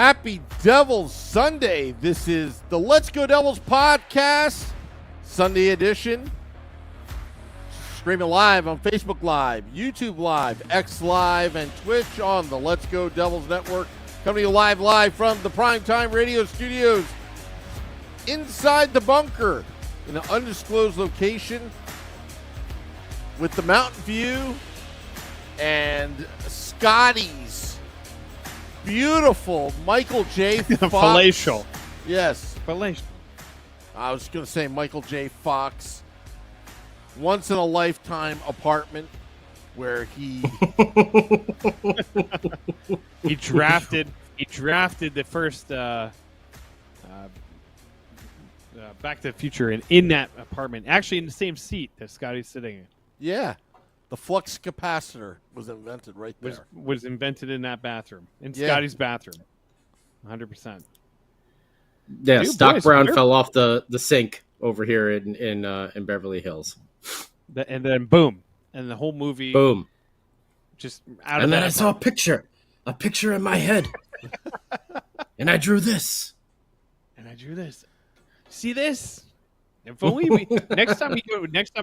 Happy Devils Sunday. This is the Let's Go Devils podcast, Sunday edition. Streaming live on Facebook Live, YouTube Live, X Live, and Twitch on the Let's Go Devils Network. Coming to you live from the Primetime Radio Studios inside the bunker in an undisclosed location with the mountain view and Scotty's beautiful Michael J. Fox. Palatial. Yes. Palatial. I was going to say Michael J. Fox. Once in a lifetime apartment where he he drafted the first Back to the Future in that apartment, actually in the same seat that Scotty's sitting in. Yeah. The flux capacitor was invented right there. Was invented in that bathroom, in Yeah. Scotty's bathroom. 100%. Yeah, Dude, Stock boys, Brown we're- fell off the sink over here in Beverly Hills. And then boom, and the whole movie Boom. just out of And then that I saw a picture in my head. And I drew this. and I drew this. See this? If only we next time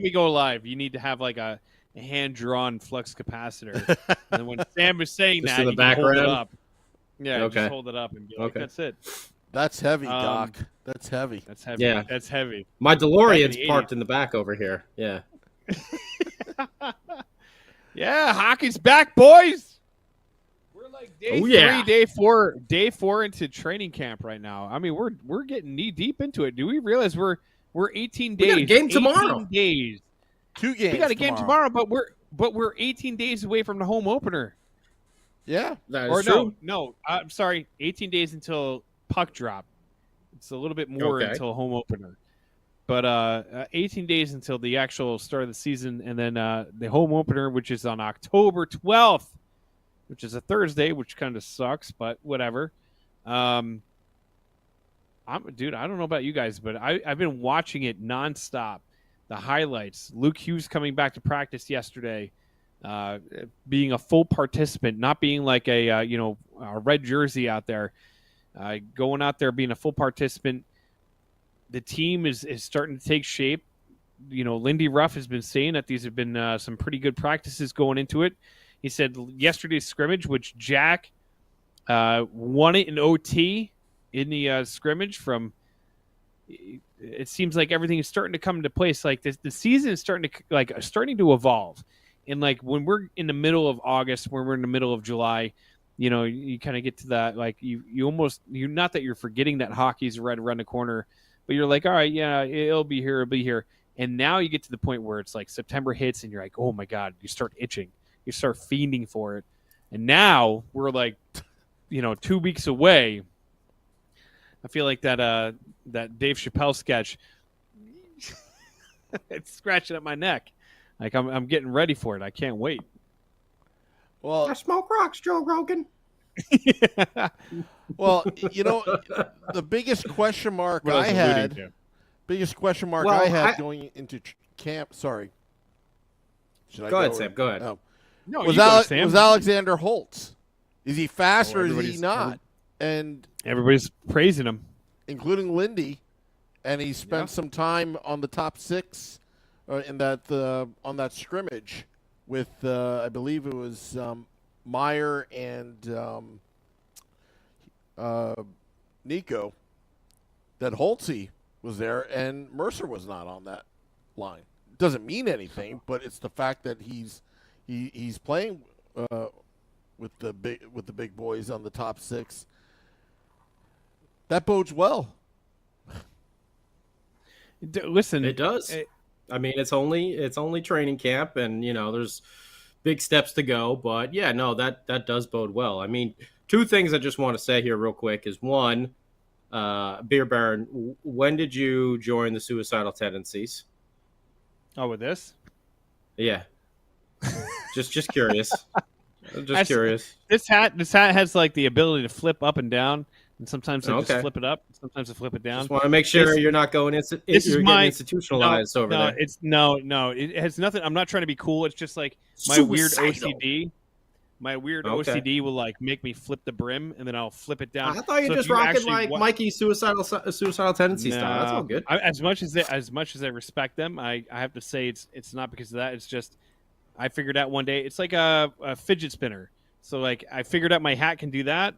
we go live, you need to have like a hand drawn flux capacitor. And when Sam was saying Just that, in the you can hold it background? up. Yeah, Okay. just hold it up and be like, Okay. that's it. That's heavy, Doc. That's heavy. That's heavy. Yeah. That's heavy. My DeLorean's Back in the parked 80s. in the back over here. Yeah. Yeah, hockey's back, boys. We're like day Oh, yeah. day four into training camp right now. I mean, we're getting knee deep into it. Do we realize we're 18 days? We got a game 18 tomorrow. Days. 2 games. We got a game tomorrow, but we're 18 days away from the home opener. Yeah. That Or is true. no, I'm sorry, 18 days until puck drop. It's a little bit more Okay. until home opener. But 18 days until the actual start of the season, and then the home opener, which is on October 12th, which is a Thursday, which kind of sucks, but whatever. Dude, I don't know about you guys, but I've been watching it nonstop. The highlights. Luke Hughes coming back to practice yesterday, being a full participant, not being like a red jersey out there, going out there being a full participant. The team is starting to take shape. You know, Lindy Ruff has been saying that these have been some pretty good practices going into it. He said yesterday's scrimmage, which Jack won it in OT in the scrimmage from. It seems like everything is starting to come into place. Like the season is starting to evolve. And like when we're in the middle of August, when we're in the middle of July, you know, you kind of get to that. Like you're not that you're forgetting that hockey's right around the corner, but you're like, all right, yeah, it'll be here. And now you get to the point where it's like September hits and you're like, oh my God, you start itching, you start fiending for it. And now we're like, 2 weeks away. I feel like that Dave Chappelle sketch, it's scratching at my neck. Like I'm getting ready for it. I can't wait. Well, I smoke rocks, Joe Rogan. well, the biggest question mark What I was I alluding had, Well, going into camp. Sorry. Should I Go ahead, Sam. Go ahead. Oh. No, Was, you go, Sam. was Alexander Holtz? Is he fast or is he everybody's- not? And Everybody's praising him. including Lindy, and he spent some time on the top six in that on that scrimmage with I believe it was Meyer and Nico. That Holtzy was there, and Mercer was not on that line. Doesn't mean anything, but it's the fact that he's playing with the big boys on the top six. That bodes well. Listen, It does. I mean, it's only training camp, and there's big steps to go. But yeah, no, that does bode well. I mean, two things I just want to say here real quick is one, Beer Baron, when did you join the Suicidal Tendencies? Oh, with this? Yeah, just curious. Just curious. This hat has like the ability to flip up and down, and sometimes I just Okay. flip it up, sometimes I flip it down. Just want to make sure This- you're not going this you're is getting my- institutionalized over there. No, it has nothing. I'm not trying to be cool. It's just like my weird Suicidal. OCD. my weird Okay. OCD will like make me flip the brim, and then I'll flip it down. I thought you So if just rocking actually like Mikey's suicidal tendency style. That's all good. As much as I respect them, I have to say it's not because of that. It's just I figured out one day it's like a fidget spinner. So like I figured out my hat can do that,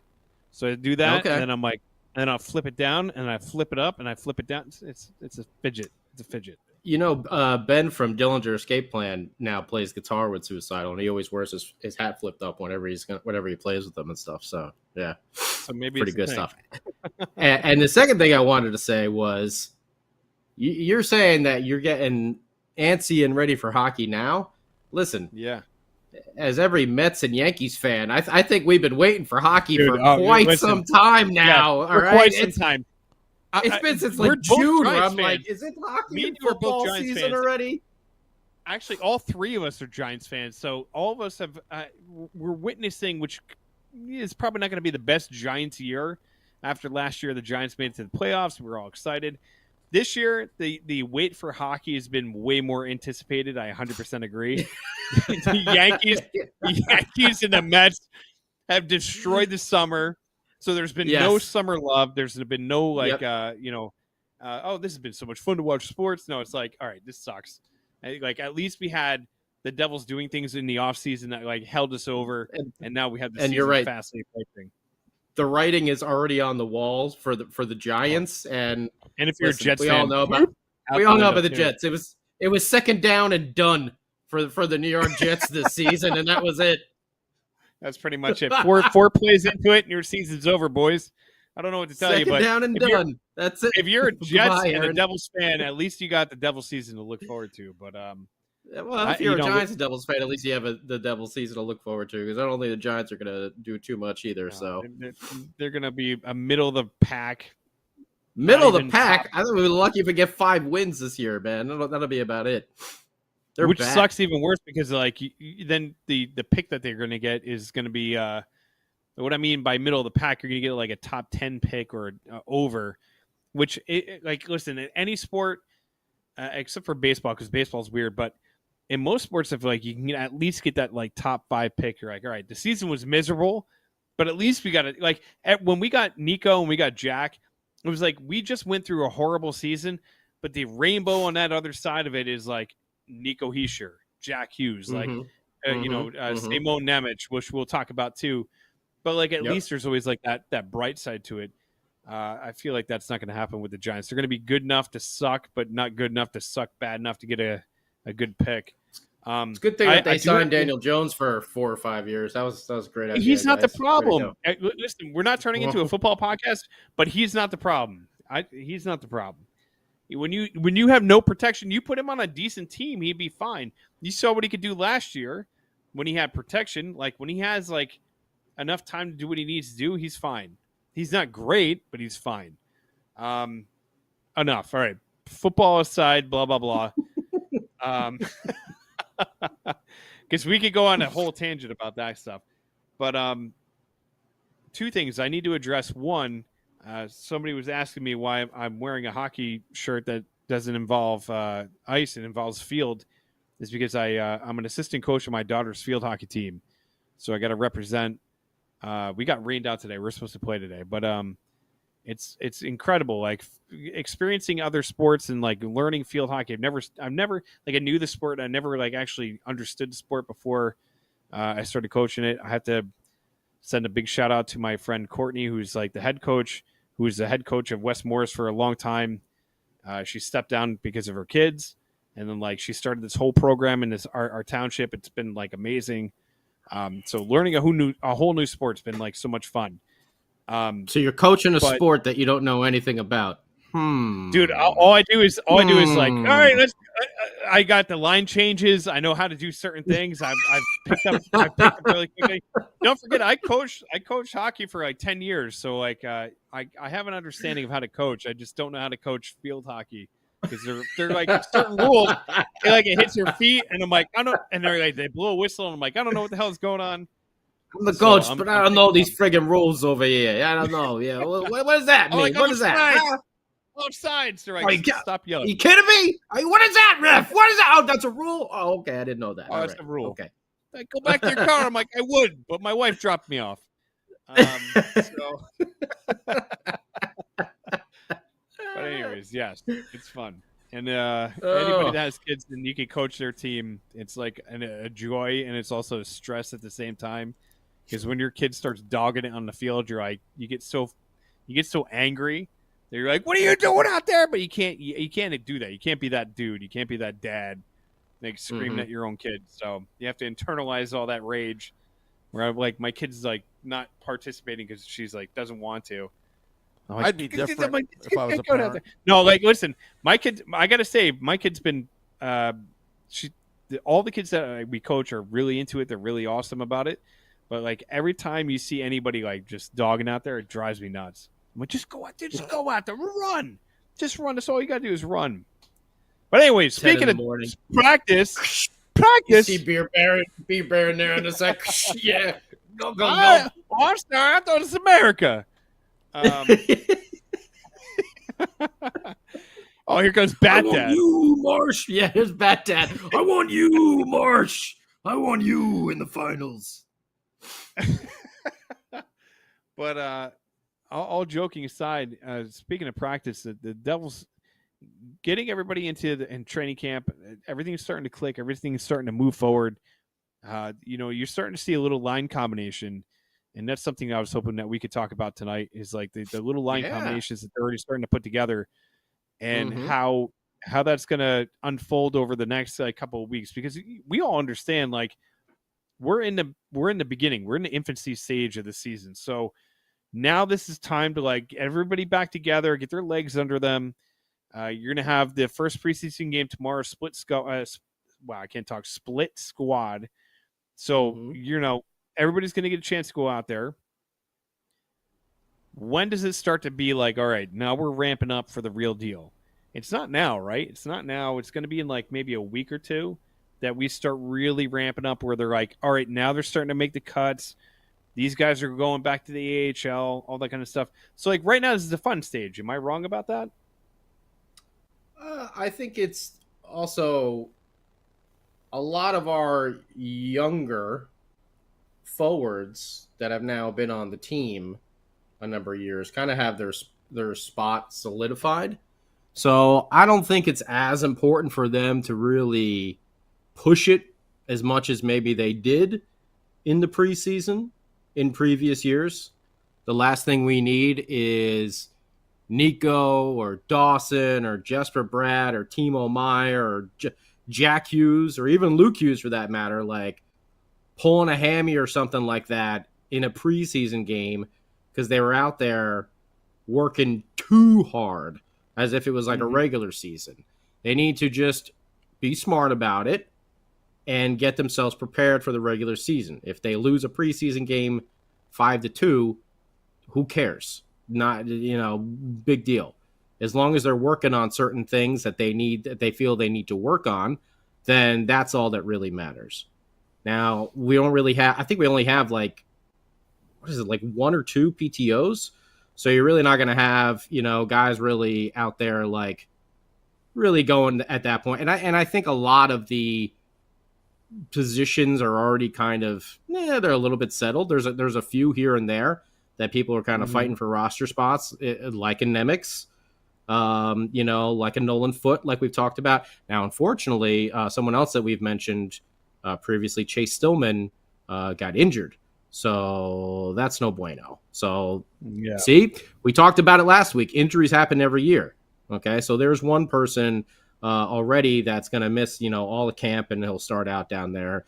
so I do that, Okay. and then I'm like, and then I'll flip it down, and I flip it up, and I flip it down. It's a fidget. It's a fidget. You know, Ben from Dillinger Escape Plan now plays guitar with Suicidal, and he always wears his hat flipped up whenever he plays with them and stuff. So yeah, So maybe pretty it's good stuff. And the second thing I wanted to say was, you're saying that you're getting antsy and ready for hockey now. Listen, Yeah. as every Mets and Yankees fan, I think we've been waiting for hockey Dude, for quite some time now. For all right, quite some time. It's been since we're like both June where Giants I'm fans. like, is it hockey Me and and you are both football Giants season fans. already? Actually, all three of us are Giants fans, so all of us have we're witnessing, which is probably not going to be the best Giants year. After last year, the Giants made it to the playoffs. We're all excited. This year, the wait for hockey has been way more anticipated. I 100% agree. the Yankees and the Mets have destroyed the summer. So there's been no summer love. There's been no like, oh, this has been so much fun to watch sports. No, it's like, all right, this sucks. Like at least we had the Devils doing things in the offseason that like held us over, and now we have the and season you're right. fastly approaching. The writing is already on the walls for the Giants, and if you're a Jets we fan, all know about the Jets. It was second down and done for the New York Jets this season, and that was it. That's pretty much it. Four plays into it, and your season's over, boys. I don't know what to tell you, but down and done. That's it. If you're a Jets Goodbye, and a Aaron. Devils fan, at least you got the Devils season to look forward to. But well, if you're a Giants and Devils fan, at least you have the Devils season to look forward to, because I don't think the Giants are going to do too much either. So they're going to be a middle of the pack. Middle of the pack. I think we're lucky if we get 5 wins this year, man. That'll be about it. Which sucks even worse because like then the pick that they're going to get is going to be what I mean by middle of the pack. You're going to get like a top 10 pick or over, which like listen, in any sport except for baseball, because baseball's weird, but in most sports, if like you can at least get that like top 5 pick, you're like, all right, the season was miserable, but at least we got it. Like when we got Nico and we got Jack, it was like we just went through a horrible season, but the rainbow on that other side of it is like Nico Hischier, Jack Hughes, like Simone Nemec, which we'll talk about too. But like at least there's always like that bright side to it. I feel like that's not going to happen with the Giants. They're going to be good enough to suck, but not good enough to suck bad enough to get a good pick. It's a good thing that they signed Daniel Jones for 4 or 5 years. That was a great idea. He's not guys. the problem. Listen, we're not turning into a football podcast, but he's not the problem. He's not the problem. When you have no protection, you put him on a decent team, he'd be fine. You saw what he could do last year when he had protection. Like when he has like enough time to do what he needs to do, he's fine. He's not great, but he's fine. Enough. All right. Football aside, blah, blah, blah. Because we could go on a whole tangent about that stuff. But 2 things I need to address. One, somebody was asking me why I'm wearing a hockey shirt that doesn't involve ice, it involves field, is because I'm an assistant coach of my daughter's field hockey team. So I got to represent. We got rained out today. We're supposed to play today, but it's incredible. Like experiencing other sports and like learning field hockey. I've never like I knew the sport. I never like actually understood the sport before I started coaching it. I have to send a big shout out to my friend Courtney, who's like the head coach, who was the head coach of West Morris for a long time. She stepped down because of her kids, and then like she started this whole program in our township. It's been like amazing. So learning a whole new sport's been like so much fun. So you're coaching a sport that you don't know anything about. Dude, all I do is like, all right, I got the line changes. I know how to do certain things. I've picked up really quickly. Don't forget, I coached hockey for like 10 years. So like, I have an understanding of how to coach. I just don't know how to coach field hockey because they're like certain rules. Like it hits your feet, and I'm like, I don't. And they're like, they blow a whistle, and I'm like, I don't know what the hell is going on. I'm the coach, but I don't know these friggin' rules over here. I don't know. Yeah, what does that mean? What is that? Offsides. They're like, stop yelling. Are you kidding me? What is that, ref? What is that? Oh, that's a rule? Oh, okay. I didn't know that. Oh, that's a rule. Okay. Like, go back to your car. I'm like, I would, but my wife dropped me off. So, but anyways, yes, it's fun. And anybody that has kids and you can coach their team, it's like a joy and it's also a stress at the same time. Because when your kid starts dogging it on the field, you're like, you get so angry that you're like, what are you doing out there? But you can't do that. You can't be that dude. You can't be that dad, like screaming at your own kid. So you have to internalize all that rage. Where I'm like, my kid's like not participating because she's like doesn't want to. Like, I'd be different if I was a parent. No, like listen, my kid. I gotta say, my kid's been. All the kids that we coach are really into it. They're really awesome about it. But like every time you see anybody like just dogging out there, it drives me nuts. I'm like, just go out there, run, just run. That's all you gotta do is run. But anyway, speaking of practice. You see Beer Bear in there in a sec. Yeah, go. I'm sorry, I thought it's America. Oh, here comes Bat Dad. I want you, Marsh. Yeah, here's Bat Dad. I want you, Marsh. I want you in the finals. But all joking aside, speaking of practice, the Devils getting everybody into in training camp, everything's starting to click, everything's starting to move forward. You're starting to see a little line combination, and that's something I was hoping that we could talk about tonight. Is like the little line combinations that they're already starting to put together, and how that's going to unfold over the next couple of weeks, because we all understand like we're in the beginning, we're in the infancy stage of the season, so now this is time to like get everybody back together, get their legs under them. You're gonna have the first preseason game tomorrow. Split squad. So everybody's gonna get a chance to go out there. When does it start to be like, all right, now we're ramping up for the real deal? It's not now, right? It's not now. It's gonna be in like maybe a week or two that we start really ramping up, where they're like, all right, now they're starting to make the cuts. These guys are going back to the AHL, all that kind of stuff. So like right now, this is the fun stage. Am I wrong about that? I think it's also a lot of our younger forwards that have now been on the team a number of years kind of have their spot solidified. So I don't think it's as important for them to really push it as much as maybe they did in the preseason in previous years. The last thing we need is Nico or Dawson or Jesper Bratt or Timo Meyer or Jack Hughes or even Luke Hughes for that matter, like pulling a hammy or something like that in a preseason game because they were out there working too hard as if it was like a regular season. They need to just be smart about it and get themselves prepared for the regular season. If they lose a preseason game 5-2, who cares? Not, big deal. As long as they're working on certain things that they feel they need to work on, then that's all that really matters. Now, I think we only have like 1 or 2 PTOs. So you're really not going to have, guys really out there like really going at that point. And I think a lot of the positions are already kind of, they're a little bit settled. There's a few here and there that people are kind of fighting for roster spots, like in Nemec, like a Nolan Foote, like we've talked about. Now, unfortunately, someone else that we've mentioned previously, Chase Stillman, got injured. So that's no bueno. So, See, we talked about it last week. Injuries happen every year. Okay, so there's one person already that's going to miss, all the camp, and he'll start out down there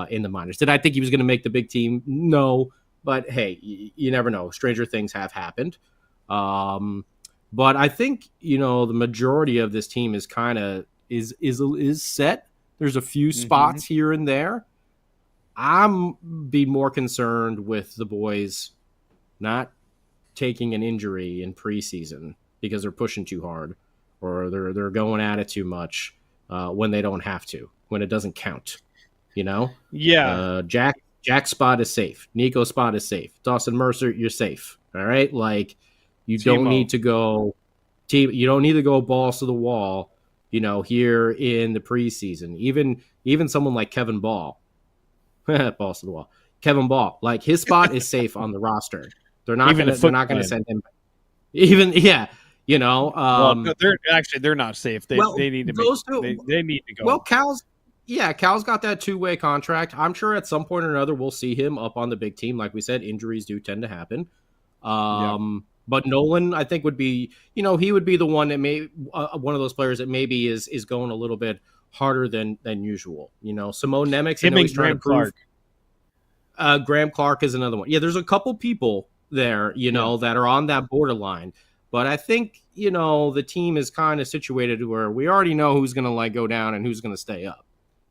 in the minors. Did I think he was going to make the big team? No. But hey, you never know. Stranger things have happened. But I think, the majority of this team is kind of is set. There's a few spots here and there. I'm be more concerned with the boys not taking an injury in preseason because they're pushing too hard or they're going at it too much when they don't have to, when it doesn't count. Yeah. Jack's spot is safe. Nico's spot is safe. Dawson Mercer, you're safe. All right? Like, you don't need to go balls to the wall, here in the preseason. Even someone like Kevin Ball, balls to the wall. Kevin Ball, like his spot is safe on the roster. They're not Even gonna the foot send him. Even yeah, well, no, they're not safe. well, They need to those two. they need to Well, go. Cal's got that 2-way contract. I'm sure at some point or another we'll see him up on the big team. Like we said, injuries do tend to happen. Yeah. But Nolan, I think, would be, he would be the one that one of those players that maybe is going a little bit harder than usual. Simone Nemec, I Him know and he's trying to prove. Graham Clark is another one. Yeah, there's a couple people there, that are on that borderline. But I think, the team is kind of situated where we already know who's going to go down and who's going to stay up.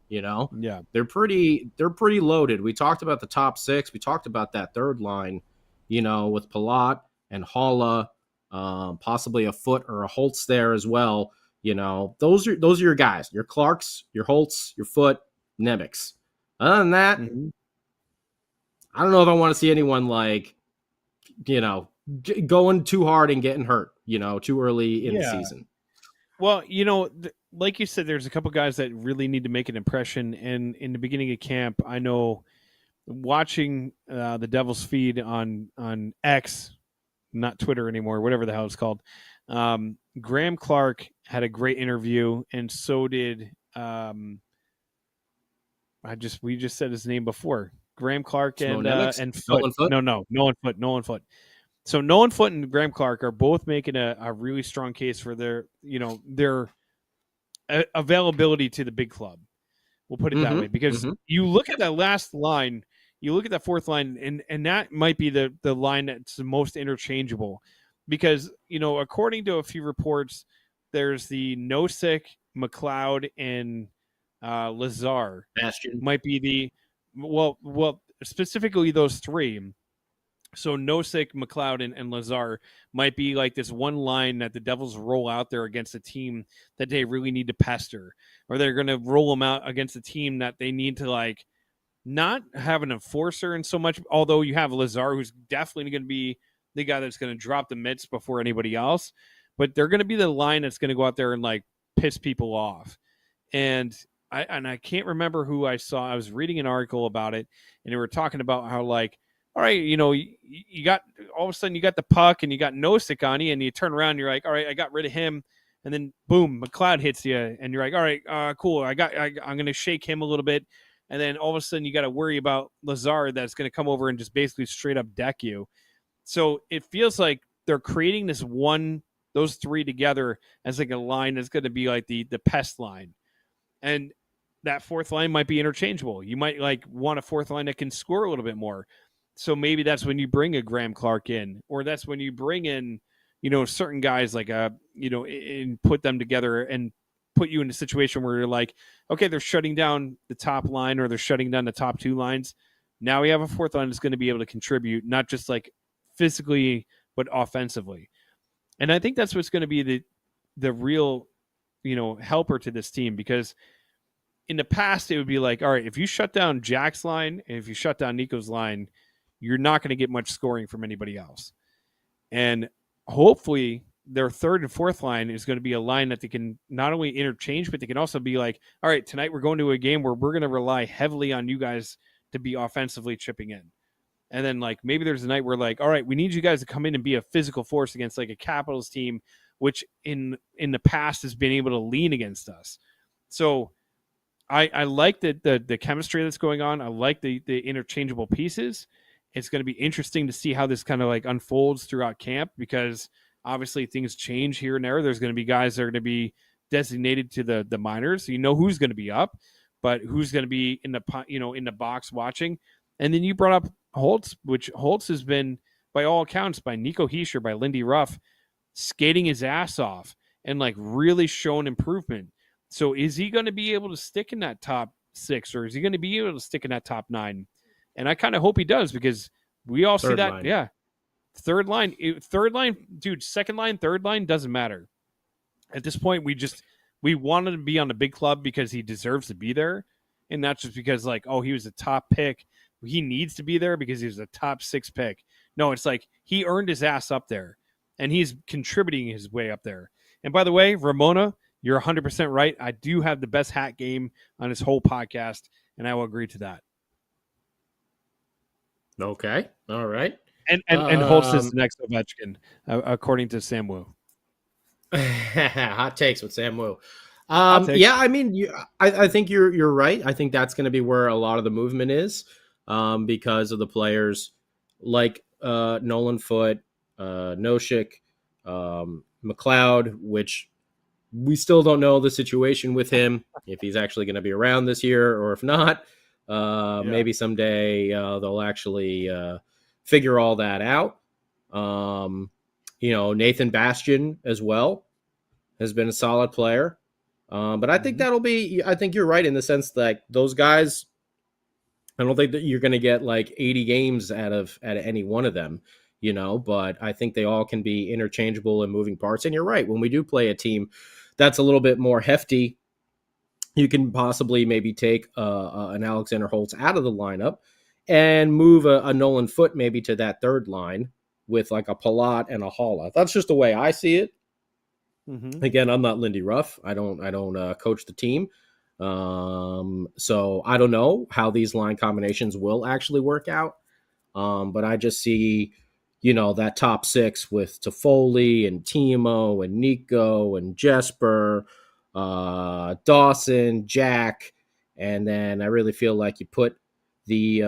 Yeah. They're pretty loaded. We talked about the top 6. We talked about that third line, with Palat and Halla, possibly a Foot or a Holtz there as well. Those are your guys, your Clarks, your Holtz, your Foot, Nemec. Other than that, I don't know if I want to see anyone going too hard and getting hurt, too early in the season. Well, like you said, there's a couple guys that really need to make an impression. And in the beginning of camp, I know watching the Devils feed on X, not Twitter anymore, whatever the hell it's called. Graham Clark had a great interview, and so did we just said his name before. Graham Clark and Foot. Nolan Foot. So Nolan Foot and Graham Clark are both making a really strong case for their availability to the big club. We'll put it that way, because you look at that last line, you look at that fourth line, and that might be the line that's the most interchangeable, because according to a few reports, there's the Nosek, McLeod, and Lazar. Bastion might be the well specifically those three. So Nosek, McLeod, and Lazar might be this one line that the Devils roll out there against a team that they really need to pester, or they're going to roll them out against a team that they need to not have an enforcer in so much. Although you have Lazar, who's definitely going to be the guy that's going to drop the mitts before anybody else, but they're going to be the line that's going to go out there and piss people off. And I can't remember who I saw. I was reading an article about it, and they were talking about how all right, you got all of a sudden you got the puck and you got Nosek on you, and you turn around and you're like, all right, I got rid of him, and then boom, McLeod hits you, and you're like, all right, cool, I'm going to shake him a little bit, and then all of a sudden you got to worry about Lazar that's going to come over and just basically straight up deck you. So it feels like they're creating those three together as a line that's going to be the pest line, and that fourth line might be interchangeable. You might want a fourth line that can score a little bit more. So maybe that's when you bring a Graham Clark in, or that's when you bring in, certain guys and put them together and put you in a situation where you're okay, they're shutting down the top line, or they're shutting down the top two lines. Now we have a fourth line that's going to be able to contribute, not just physically, but offensively. And I think that's what's going to be the real, helper to this team, because in the past it would be all right, if you shut down Jack's line and if you shut down Nico's line, you're not going to get much scoring from anybody else. And hopefully their third and fourth line is going to be a line that they can not only interchange, but they can also be all right, tonight we're going to a game where we're going to rely heavily on you guys to be offensively chipping in. And then maybe there's a night where all right, we need you guys to come in and be a physical force against a Capitals team, which in the past has been able to lean against us. So I like the chemistry that's going on. I like the interchangeable pieces. It's going to be interesting to see how this kind of unfolds throughout camp, because obviously things change here and there. There's going to be guys that are going to be designated to the minors. So who's going to be up, but who's going to be in the box watching. And then you brought up Holtz, which Holtz has been, by all accounts, by Nico Hischier, by Lindy Ruff, skating his ass off and really showing improvement. So is he going to be able to stick in that top 6, or is he going to be able to stick in that top 9? And I kind of hope he does, because we all see that. Yeah. Third line, dude, second line, third line, doesn't matter. At this point, we wanted to be on the big club because he deserves to be there. And not just because he was a top pick. He needs to be there because he was a top 6 pick. No, it's he earned his ass up there, and he's contributing his way up there. And by the way, Ramona, you're 100% right. I do have the best hat game on this whole podcast, and I will agree to that. Okay. All right. And Holtz is the next Ovechkin, according to Sam Wu. Hot takes with Sam Wu. Hot takes. Yeah, I mean, I think you're right. I think that's going to be where a lot of the movement is, because of the players like Nolan Foote, Noshik, McLeod, which we still don't know the situation with him, if he's actually going to be around this year or if not. Maybe someday they'll actually figure all that out. Nathan Bastian as well has been a solid player. But I think I think you're right in the sense that those guys, I don't think that you're going to get like 80 games out of any one of them, but I think they all can be interchangeable and moving parts. And you're right. When we do play a team that's a little bit more hefty, you can possibly maybe take an Alexander Holtz out of the lineup and move a Nolan Foote maybe to that third line with like a Palat and a Haula. That's just the way I see it. Mm-hmm. Again, I'm not Lindy Ruff. I don't coach the team. So I don't know how these line combinations will actually work out. But I just see, that top six with Toffoli and Timo and Nico and Jesper, Dawson, Jack. And then I really feel like you put the,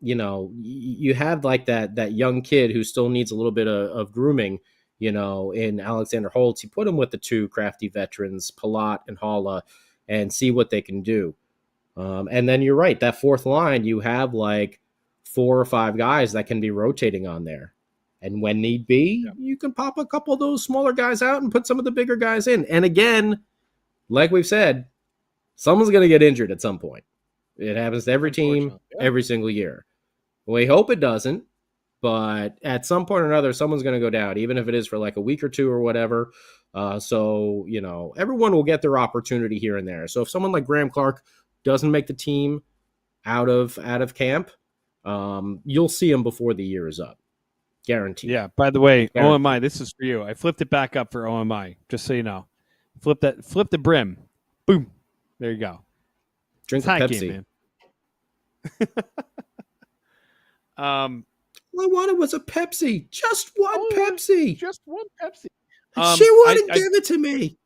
you have like that young kid who still needs a little bit of grooming, in Alexander Holtz. You put him with the two crafty veterans, Palat and Haula, and see what they can do. And then you're right, that fourth line, you have like 4 or 5 guys that can be rotating on there. And when need be, you can pop a couple of those smaller guys out and put some of the bigger guys in. And again, like we've said, someone's going to get injured at some point. It happens to every team every single year. We hope it doesn't, but at some point or another, someone's going to go down, even if it is for like a week or two or whatever. So, everyone will get their opportunity here and there. So if someone like Graham Clark doesn't make the team out of camp, you'll see him before the year is up. Guaranteed. Yeah. By the way, Guaranteed. OMI, this is for you. I flipped it back up for OMI, just so you know. Flip the brim. Boom. There you go. Drink the Pepsi. Game, man. All I wanted was a Pepsi. Just one Pepsi. Just one Pepsi. She wouldn't give it to me.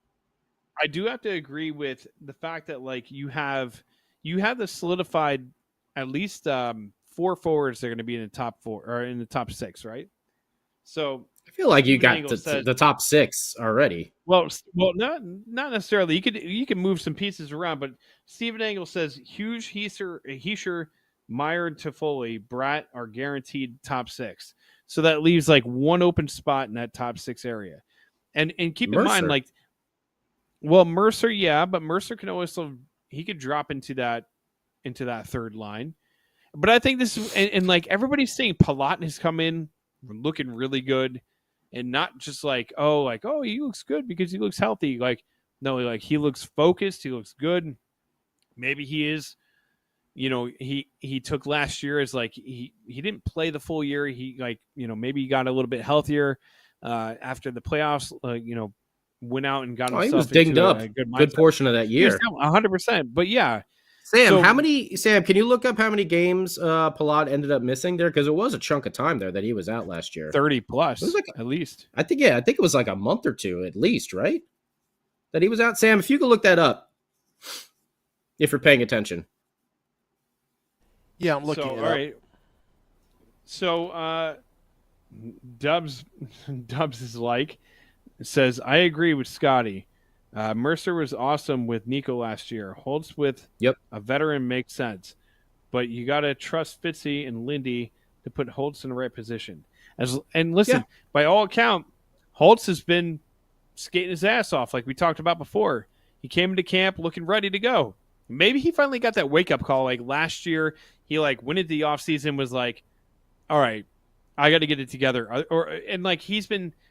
I do have to agree with the fact that like you have the solidified at least 4 forwards that are going to be in the top 4 or in the top 6, right? So I feel like you got the top 6 already. Well, not necessarily. You can move some pieces around, but Steven Engel says Hughes, Heischer, Meyer, and Toffoli, Bratt are guaranteed top 6. So that leaves like one open spot in that top 6 area. And keep in mind, like, well, Mercer, yeah, but Mercer can also he could drop into that third line. But I think this is and like everybody's saying Palat has come in looking really good. And not just like, oh, he looks good because he looks healthy. Like, no, like he looks focused. He looks good. Maybe he is, he took last year as like, he didn't play the full year. He like, maybe he got a little bit healthier after the playoffs, went out and got himself. He was dinged up a good portion of that year. 100%. But yeah. Sam, can you look up how many games Palat ended up missing there? Because it was a chunk of time there that he was out last year. 30 plus, at least. I think it was like a month or two at least, right? That he was out. Sam, if you could look that up, if you're paying attention. Yeah, I'm looking it up. All right. So Dubs is like, says, I agree with Scotty. Mercer was awesome with Nico last year. Holtz with a veteran makes sense. But you got to trust Fitzy and Lindy to put Holtz in the right position. And listen, by all account, Holtz has been skating his ass off like we talked about before. He came into camp looking ready to go. Maybe he finally got that wake-up call. Like last year, he like went into the offseason, was like, all right, I got to get it together. And like he's been –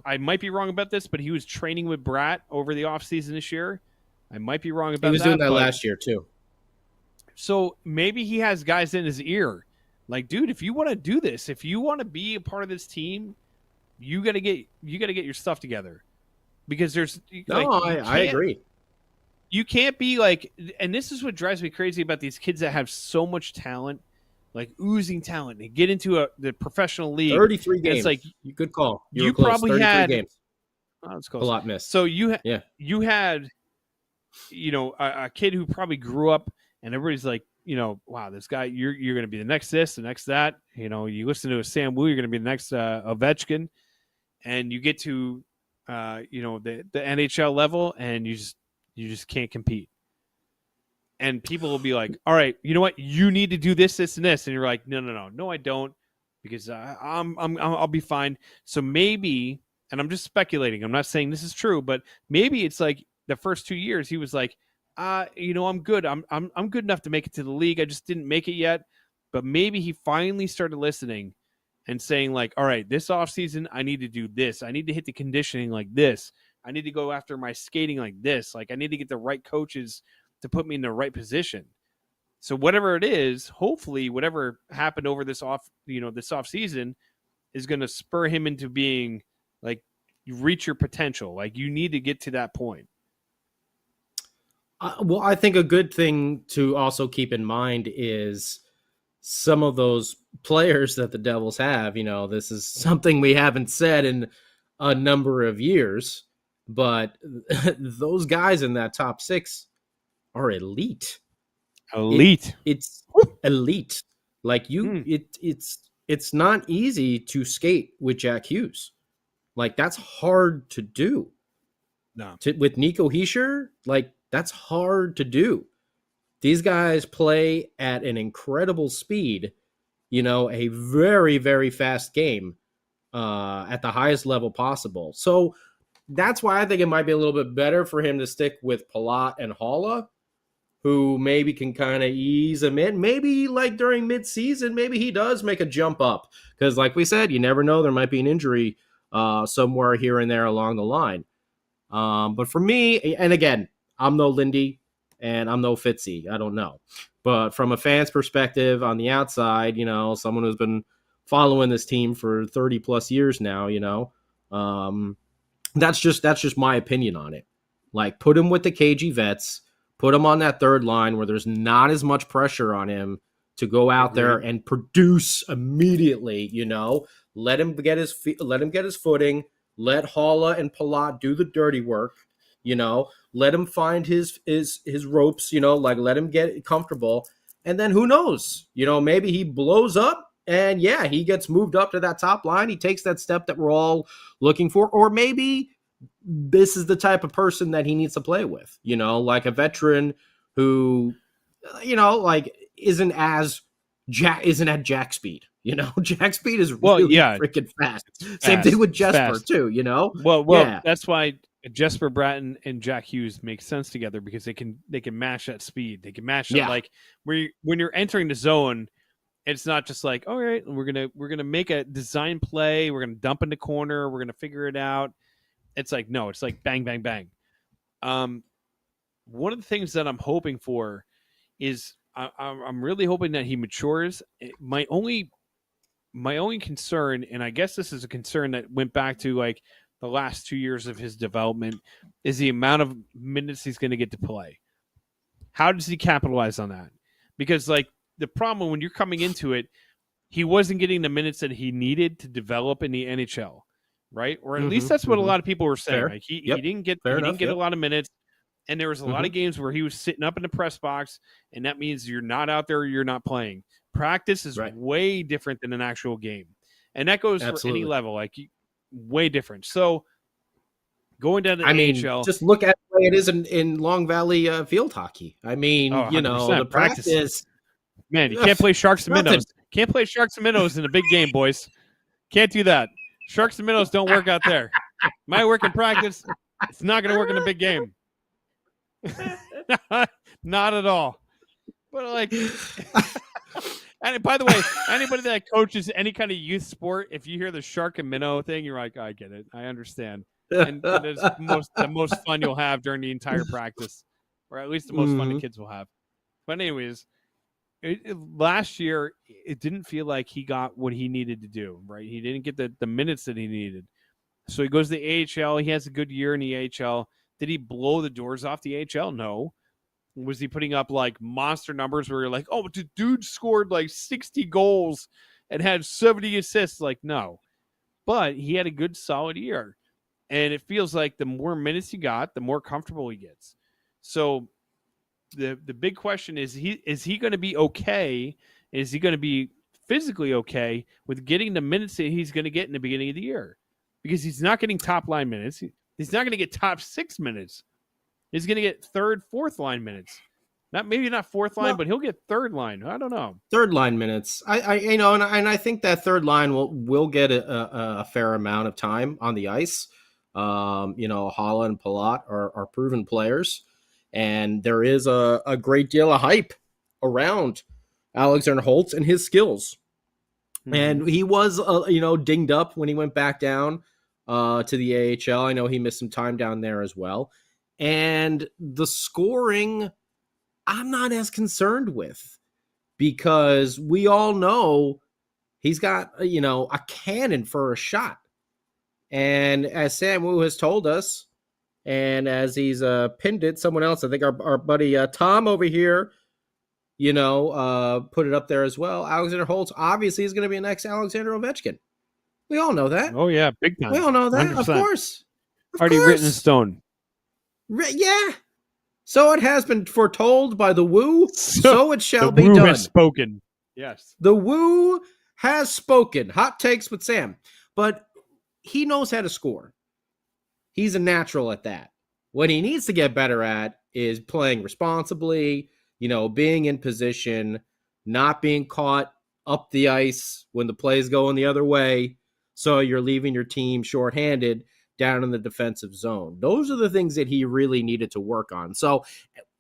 I might be wrong about this, but he was training with Bratt over the offseason this year. I might be wrong about that. He was doing that last year too. So maybe he has guys in his ear. Like, dude, if you want to do this, if you want to be a part of this team, you got to get your stuff together. Because there's I agree. You can't be like, and this is what drives me crazy about these kids that have so much talent. like oozing talent, and get into the professional league. 33 games. It's like good call. You you were close. probably 33 had games. Oh, it's A close. lot missed. So you Yeah. had, a kid who probably grew up, and everybody's like, wow, this guy, you're going to be the next this, the next that. You listen to a Sam Wu, you're going to be the next Ovechkin, and you get to, the NHL level, and you just can't compete. And people will be like, all right, you know what? You need to do this, this, and this, and you're like, no, I don't, because I'll be fine. So maybe. And I'm just speculating. I'm not saying this is true, but maybe it's like the first 2 years he was like, I'm good. I'm good enough to make it to the league. I just didn't make it yet. But maybe he finally started listening and saying like, all right, this offseason, I need to do this. I need to hit the conditioning like this. I need to go after my skating like this. Like I need to get the right coaches to put me in the right position. So whatever it is, hopefully whatever happened over this off season is going to spur him into being like, you reach your potential. Like you need to get to that point. Well, I think a good thing to also keep in mind is some of those players that the Devils have. This is something we haven't said in a number of years, but those guys in that top six are elite. It's elite. Like it's not easy to skate with Jack Hughes. Like that's hard to do. No. With Nico Hischier, like that's hard to do. These guys play at an incredible speed, a very, very fast game at the highest level possible. So that's why I think it might be a little bit better for him to stick with Palat and Haula, who maybe can kind of ease him in. Maybe like during midseason, maybe he does make a jump up. Because like we said, you never know, there might be an injury somewhere here and there along the line. But for me, and again, I'm no Lindy and I'm no Fitzy. I don't know. But from a fan's perspective on the outside, someone who's been following this team for 30 plus years now, that's just my opinion on it. Like put him with the KG vets, put him on that third line where there's not as much pressure on him to go out there and produce immediately, let him get his footing, let Haula and Palat do the dirty work, let him find his ropes, like let him get comfortable. And then who knows, maybe he blows up and he gets moved up to that top line. He takes that step that we're all looking for, or maybe this is the type of person that he needs to play with, like a veteran who, like isn't at Jack speed. Jack speed is really freaking fast. Same thing with Jesper too. Well, that's why Jesper Bratton and Jack Hughes make sense together, because they can match that speed. They can match that like when you're entering the zone. It's not just like, all right, we're gonna make a design play. We're gonna dump in the corner. We're gonna figure it out. It's like, no, it's like bang, bang, bang. One of the things that I'm hoping for is I'm really hoping that he matures. My only concern, and I guess this is a concern that went back to like the last 2 years of his development, is the amount of minutes he's going to get to play. How does he capitalize on that? Because like the problem when you're coming into it, he wasn't getting the minutes that he needed to develop in the NHL, right? Or at least that's what a lot of people were saying. Fair. Like he didn't get a lot of minutes. And there was a lot of games where he was sitting up in the press box, and that means you're not out there, you're not playing. Practice is way different than an actual game. And that goes for any level, like way different. So going down to the AHL. Just look at the way it is in Long Valley field hockey. I mean, the practice. Man, you can't play Sharks and Minnows. Can't play Sharks and Minnows in a big game, boys. Can't do that. Sharks and Minnows don't work out there. Might work in practice. It's not going to work in a big game. Not at all. But like, and by the way, anybody that coaches any kind of youth sport, if you hear the shark and minnow thing, you're like, I get it, I understand, and it's the most fun you'll have during the entire practice, or at least the most fun the kids will have. But anyways, last year it didn't feel like he got what he needed to do. Right, he didn't get the minutes that he needed, so he goes to the AHL. He has a good year in the AHL. Did he blow the doors off the AHL? No. Was he putting up like monster numbers where you're like, oh, the dude scored like 60 goals and had 70 assists? Like, no. But he had a good, solid year. And it feels like the more minutes he got, the more comfortable he gets. So the big question is he going to be okay? Is he going to be physically okay with getting the minutes that he's going to get in the beginning of the year? Because he's not getting top line minutes. He's not going to get top 6 minutes. He's going to get third, fourth line minutes. Maybe not fourth line, but he'll get third line. I don't know. Third line minutes. And I think that third line will get a fair amount of time on the ice. Hala and Palat are proven players, and there is a great deal of hype around Alexander Holtz and his skills. Mm-hmm. And he was, dinged up when he went back down to the AHL. I know he missed some time down there as well. And the scoring, I'm not as concerned with, because we all know he's got, a cannon for a shot. And as Sam Wu has told us, and as he's pinned it, someone else, I think our buddy Tom over here, put it up there as well. Alexander Holtz obviously is going to be the next Alexander Ovechkin. We all know that. Oh, yeah, big time. We all know that, 100%. of course. Already written in stone. Yeah. So it has been foretold by the Woo, so it shall be done. The Woo has spoken. Yes. The Woo has spoken. Hot takes with Sam. But he knows how to score. He's a natural at that. What he needs to get better at is playing responsibly, being in position, not being caught up the ice when the play's going the other way, so you're leaving your team shorthanded down in the defensive zone. Those are the things that he really needed to work on. So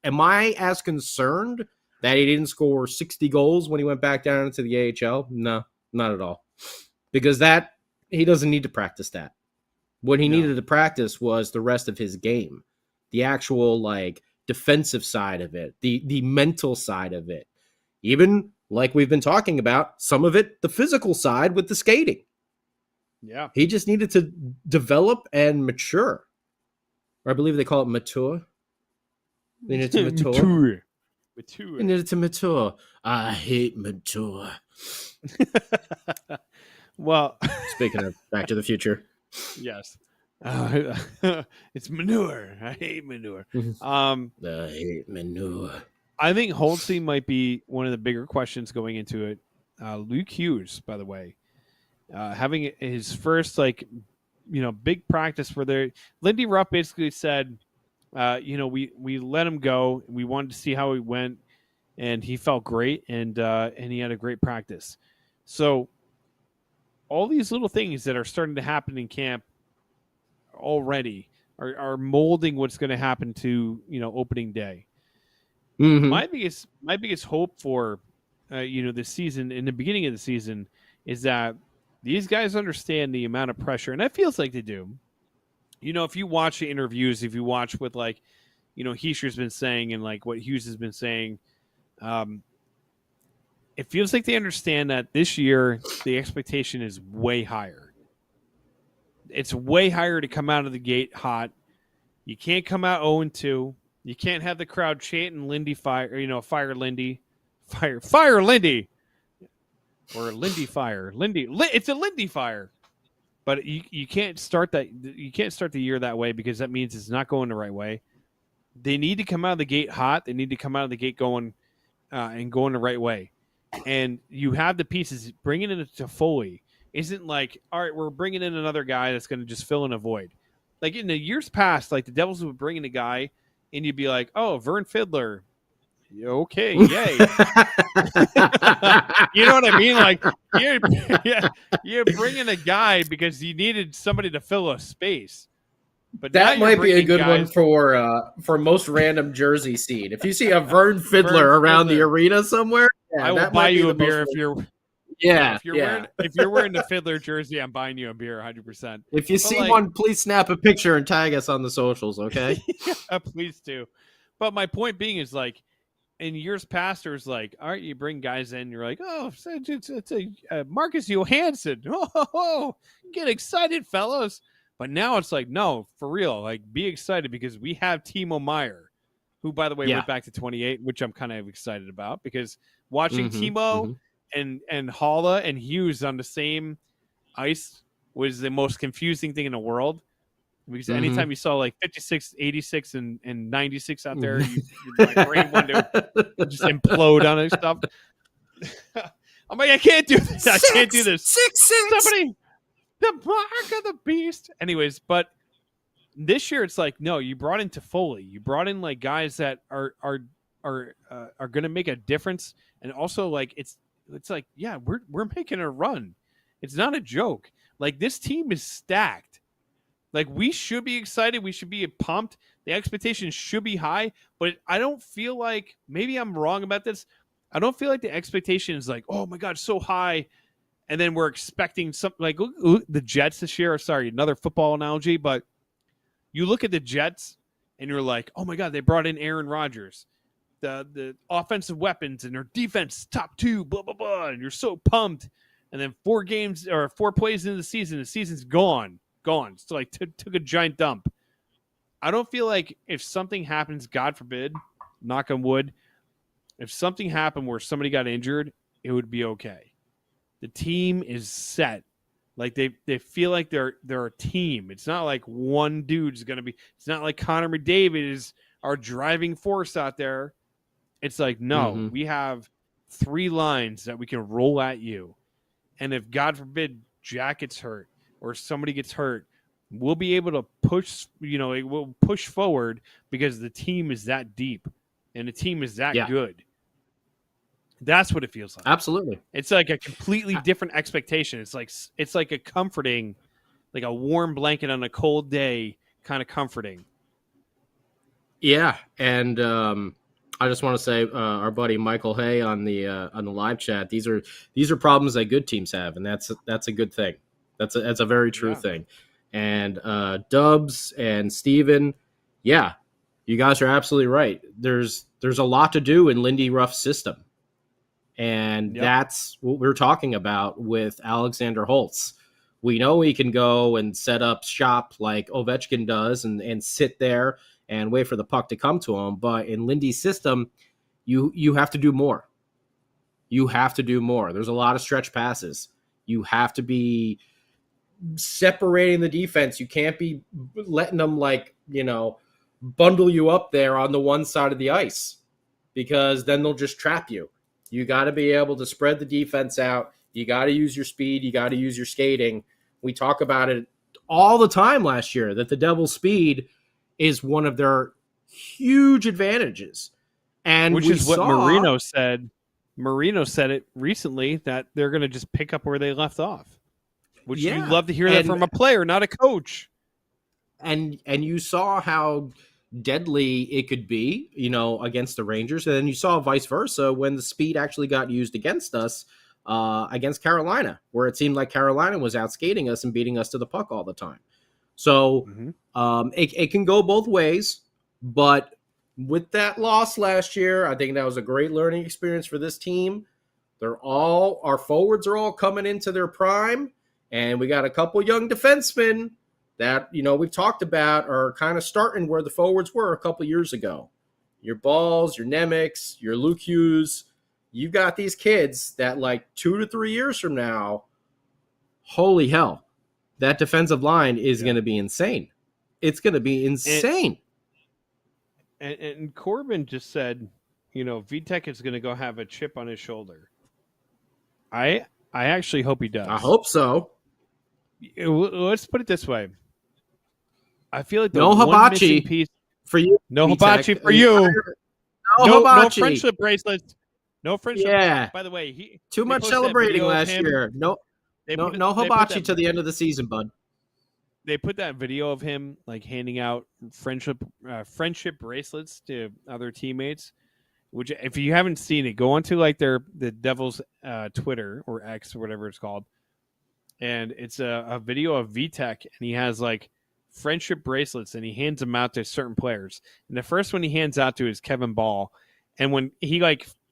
am I as concerned that he didn't score 60 goals when he went back down into the AHL? No, not at all. Because he doesn't need to practice that. What he needed to practice was the rest of his game, the actual defensive side of it, the mental side of it. Even like we've been talking about, some of it, the physical side with the skating. Yeah. He just needed to develop and mature. Or I believe they call it mature. They needed to mature. They needed to mature. I hate mature. Well, speaking of Back to the Future. Yes. It's manure. I hate manure. I hate manure. I think Holtzy might be one of the bigger questions going into it. Luke Hughes, by the way, having his first big practice where they Lindy Rupp basically said, we let him go. We wanted to see how he went, and he felt great, and he had a great practice. So all these little things that are starting to happen in camp already are molding what's going to happen to opening day. Mm-hmm. My biggest hope for this season, in the beginning of the season, is that these guys understand the amount of pressure, and it feels like they do. If you watch the interviews, if you watch what Heischer's been saying and what Hughes has been saying, it feels like they understand that this year the expectation is way higher. It's way higher to come out of the gate hot. You can't come out 0-2. You can't have the crowd chanting Lindy fire, fire Lindy. Fire Lindy. Or Lindy fire. It's a Lindy fire. But you can't start that. You can't start the year that way, because that means it's not going the right way. They need to come out of the gate hot. They need to come out of the gate going the right way. And you have the pieces. Bringing it to Foley isn't like, all right, we're bringing in another guy that's going to just fill in a void. Like in the years past, the Devils would bring in a guy, and you'd be like, oh, Vern Fiddler. Okay, yay. You know what I mean? You're bringing a guy because you needed somebody to fill a space. But that might be a good one for most random jersey scene. If you see a Vern Fiddler around the arena somewhere, I will buy you a beer if you're. Yeah, if you're wearing the Fiddler jersey, I'm buying you a beer 100%. If you see one, please snap a picture and tag us on the socials, okay? Yeah, please do. But my point being is in years past, there's all right, you bring guys in, you're like, oh, it's a Marcus Johansson. Oh, get excited, fellas. But now it's no, for real, be excited, because we have Timo Meyer, who, by the way, Yeah. went back to 28, which I'm kind of excited about because watching Mhm, Timo and Hala and Hughes on the same ice was the most confusing thing in the world. Because anytime you saw like 56, 86, and 96 out there, my brain wanted to just implode on it stuff. I'm like, I can't do this. I can't do this. 6'6". Somebody, the mark of the beast. Anyways, but this year it's like, no, you brought in Toffoli. You brought in like guys that are going to make a difference, and also like it's like, yeah, we're making a run. It's not a joke. Like this team is stacked. Like we should be excited. We should be pumped. The expectations should be high, but I don't feel like, maybe I'm wrong about this. I don't feel like the expectation is like, oh my God, so high. And then we're expecting something like the Jets this year. Sorry, another football analogy, but you look at the Jets and you're like, oh my God, they brought in Aaron Rodgers. The offensive weapons and their defense top 2, blah, blah, blah. And you're so pumped. And then 4 plays into the season's gone. So like took a giant dump. I don't feel like if something happens, God forbid, knock on wood, if something happened where somebody got injured, it would be okay. The team is set. Like they feel like they're a team. It's not like one dude's gonna be. It's not like Connor McDavid is our driving force out there. It's like, no, we have 3 lines that we can roll at you, and if God forbid Jack gets hurt or somebody gets hurt, we'll be able to push. We'll push forward because the team is that deep and the team is that good. That's what it feels like. Absolutely. It's like a completely different expectation. It's like a comforting, like a warm blanket on a cold day, kind of comforting. Yeah, and I just want to say, our buddy Michael Hay on the live chat. These are problems that good teams have, and that's a good thing. That's a very true thing. And Dubs and Steven, yeah, you guys are absolutely right. There's a lot to do in Lindy Ruff's system. And that's what we're talking about with Alexander Holtz. We know he can go and set up shop like Ovechkin does and sit there and wait for the puck to come to him. But in Lindy's system, you have to do more. You have to do more. There's a lot of stretch passes. You have to be separating the defense. You can't be letting them bundle you up there on the one side of the ice, because then they'll just trap you. You got to be able to spread the defense out. You got to use your speed. You got to use your skating. We talk about it all the time last year that the Devils' speed is one of their huge advantages. And which is what Marino said. Marino said it recently that they're going to just pick up where they left off. Which you love to hear that from a player, not a coach. And you saw how deadly it could be, against the Rangers. And then you saw vice versa when the speed actually got used against us, against Carolina, where it seemed like Carolina was out skating us and beating us to the puck all the time. So it can go both ways. But with that loss last year, I think that was a great learning experience for this team. Our forwards are all coming into their prime. And we got a couple young defensemen that, we've talked about are kind of starting where the forwards were a couple years ago. Your Balls, your Nemec's, your Luke Hughes. You got these kids that 2 to 3 years from now, holy hell, that defensive line is going to be insane. It's going to be insane. And Corbin just said, Vitek is going to go have a chip on his shoulder. I actually hope he does. I hope so. Let's put it this way. I feel like no hibachi piece for you. No hibachi for you. No friendship bracelets. No friendship. Yeah. By the way, too much celebrating last year. No hibachi to the end of the season, bud. They put that video of him handing out friendship bracelets to other teammates. Which, if you haven't seen it, go onto the Devils Twitter or X or whatever it's called. And it's a video of Vitek, and he has friendship bracelets, and he hands them out to certain players. And the first one he hands out to is Kevin Ball. And when he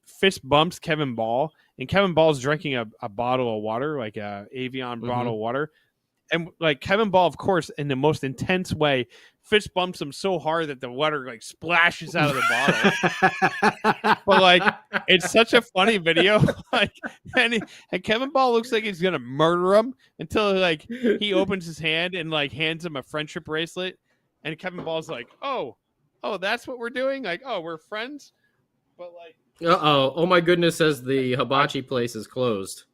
fist bumps Kevin Ball, and Kevin Ball's drinking a bottle of water, like a Avion bottle of water, And like Kevin Ball, of course, in the most intense way, fist bumps him so hard that the water like splashes out of the bottle. But like, it's such a funny video. Like, and Kevin Ball looks like he's gonna murder him until like he opens his hand and like hands him a friendship bracelet, and Kevin Ball's like, oh, that's what we're doing. Like, oh, we're friends. But like, oh my goodness, says the hibachi place is closed.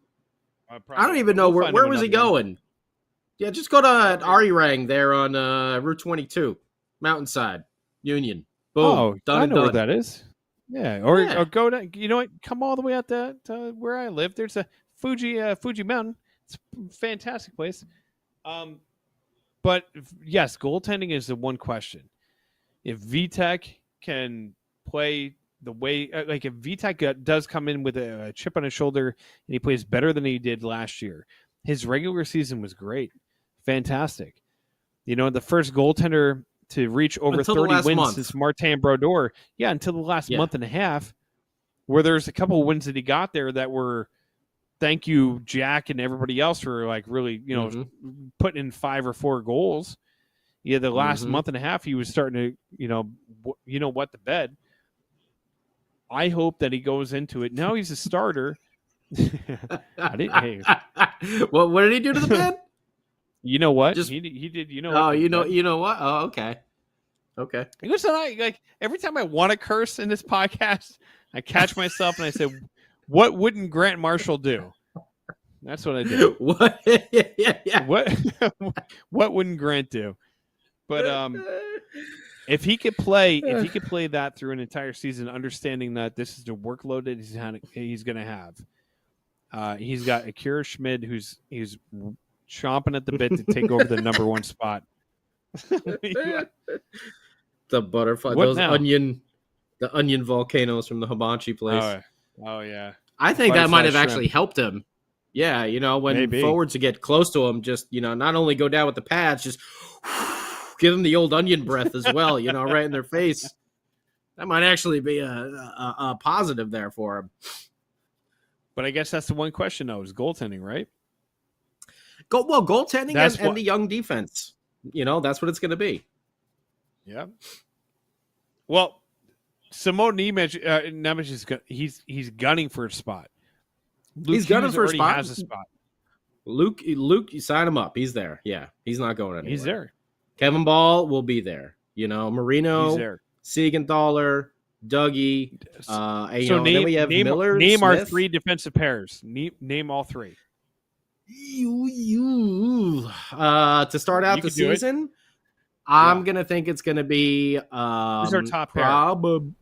I don't even know we'll where was he going. Yeah, just go to Arirang there on Route 22, Mountainside, Union. Boom, Oh, done I and know done. where that is. Yeah, or go to, you know what? Come all the way out to where I live. There's a Fuji Mountain. It's a fantastic place. But yes, goaltending is the one question. If VTech can play the way, like if VTech does come in with a chip on his shoulder and he plays better than he did last year, his regular season was great. Fantastic. You know, the first goaltender to reach over Until 30 wins month. since Martin Brodeur. Yeah, until the last month and a half, where there's a couple of wins that he got there that were, thank you, Jack and everybody else for like really, you know, putting in 5 or 4 goals. Yeah, the last month and a half, he was starting to, you know what, the bed. I hope that he goes into it. Now he's a starter. What did he do to the bed? You know what? Just, he did. You know. Oh, what you know what? Oh, okay. Listen, every time I want to curse in this podcast, I catch myself and I say, "What wouldn't Grant Marshall do?" That's what I do. What? Yeah. What wouldn't Grant do? But if he could play that through an entire season, understanding that this is the workload that he's going to have. He's got Akira Schmid, who's chomping at the bit to take over the number 1 spot. The butterfly, what those now? the onion volcanoes from the hibachi place. Oh yeah. I think that might have shrimp. actually helped him. Yeah, you know, when Maybe. forwards get close to him, just, you know, not only go down with the pads, just give them the old onion breath as well, you know, right in their face. That might actually be a positive there for him. But I guess that's the one question, though, is goaltending, right? Goaltending and the young defense. You know, that's what it's going to be. Yeah. Well, Simone Nemec is he's gunning for a spot. He's gunning for a spot. Has a spot. Luke, you sign him up. He's there. Yeah, he's not going anywhere. He's there. Kevin Ball will be there. You know, Marino, he's there. Siegenthaler, Dougie. So then we have Miller. Name Smith. our 3 defensive pairs. Name all 3. To start out the season, I'm gonna think it's gonna be who's our top pair? Dougie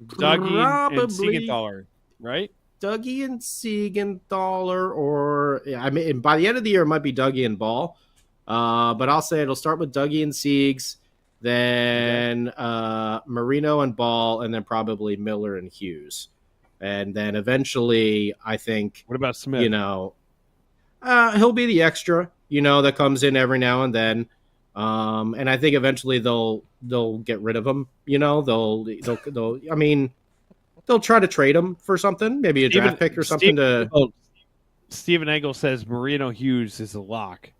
and Siegenthaler, right? Dougie and Siegenthaler, or I mean, by the end of the year, it might be Dougie and Ball. But I'll say it'll start with Dougie and Siegs, then Marino and Ball, and then probably Miller and Hughes, and then eventually, I think. What about Smith? You know, he'll be the extra, you know, that comes in every now and then. And I think eventually they'll get rid of him. You know, they'll try to trade him for something, maybe a draft pick or something. Steven Engel says Marino Hughes is a lock.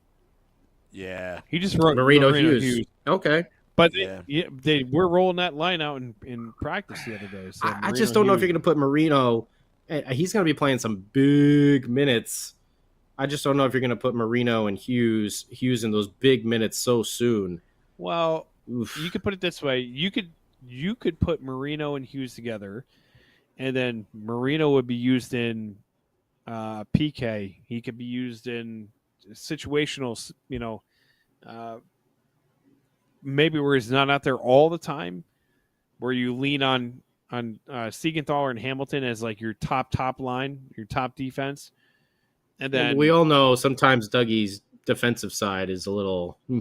Yeah, he just wrote Marino Hughes. Okay, but they were rolling that line out in practice the other day. So I just don't know if you're going to put Marino. He's going to be playing some big minutes. I just don't know if you're going to put Marino and Hughes in those big minutes so soon. Well, you could put it this way: you could put Marino and Hughes together, and then Marino would be used in PK. He could be used in situational, you know, maybe where he's not out there all the time, where you lean on Siegenthaler and Hamilton as like your top line, your top defense. And then we all know sometimes Dougie's defensive side is a little. So,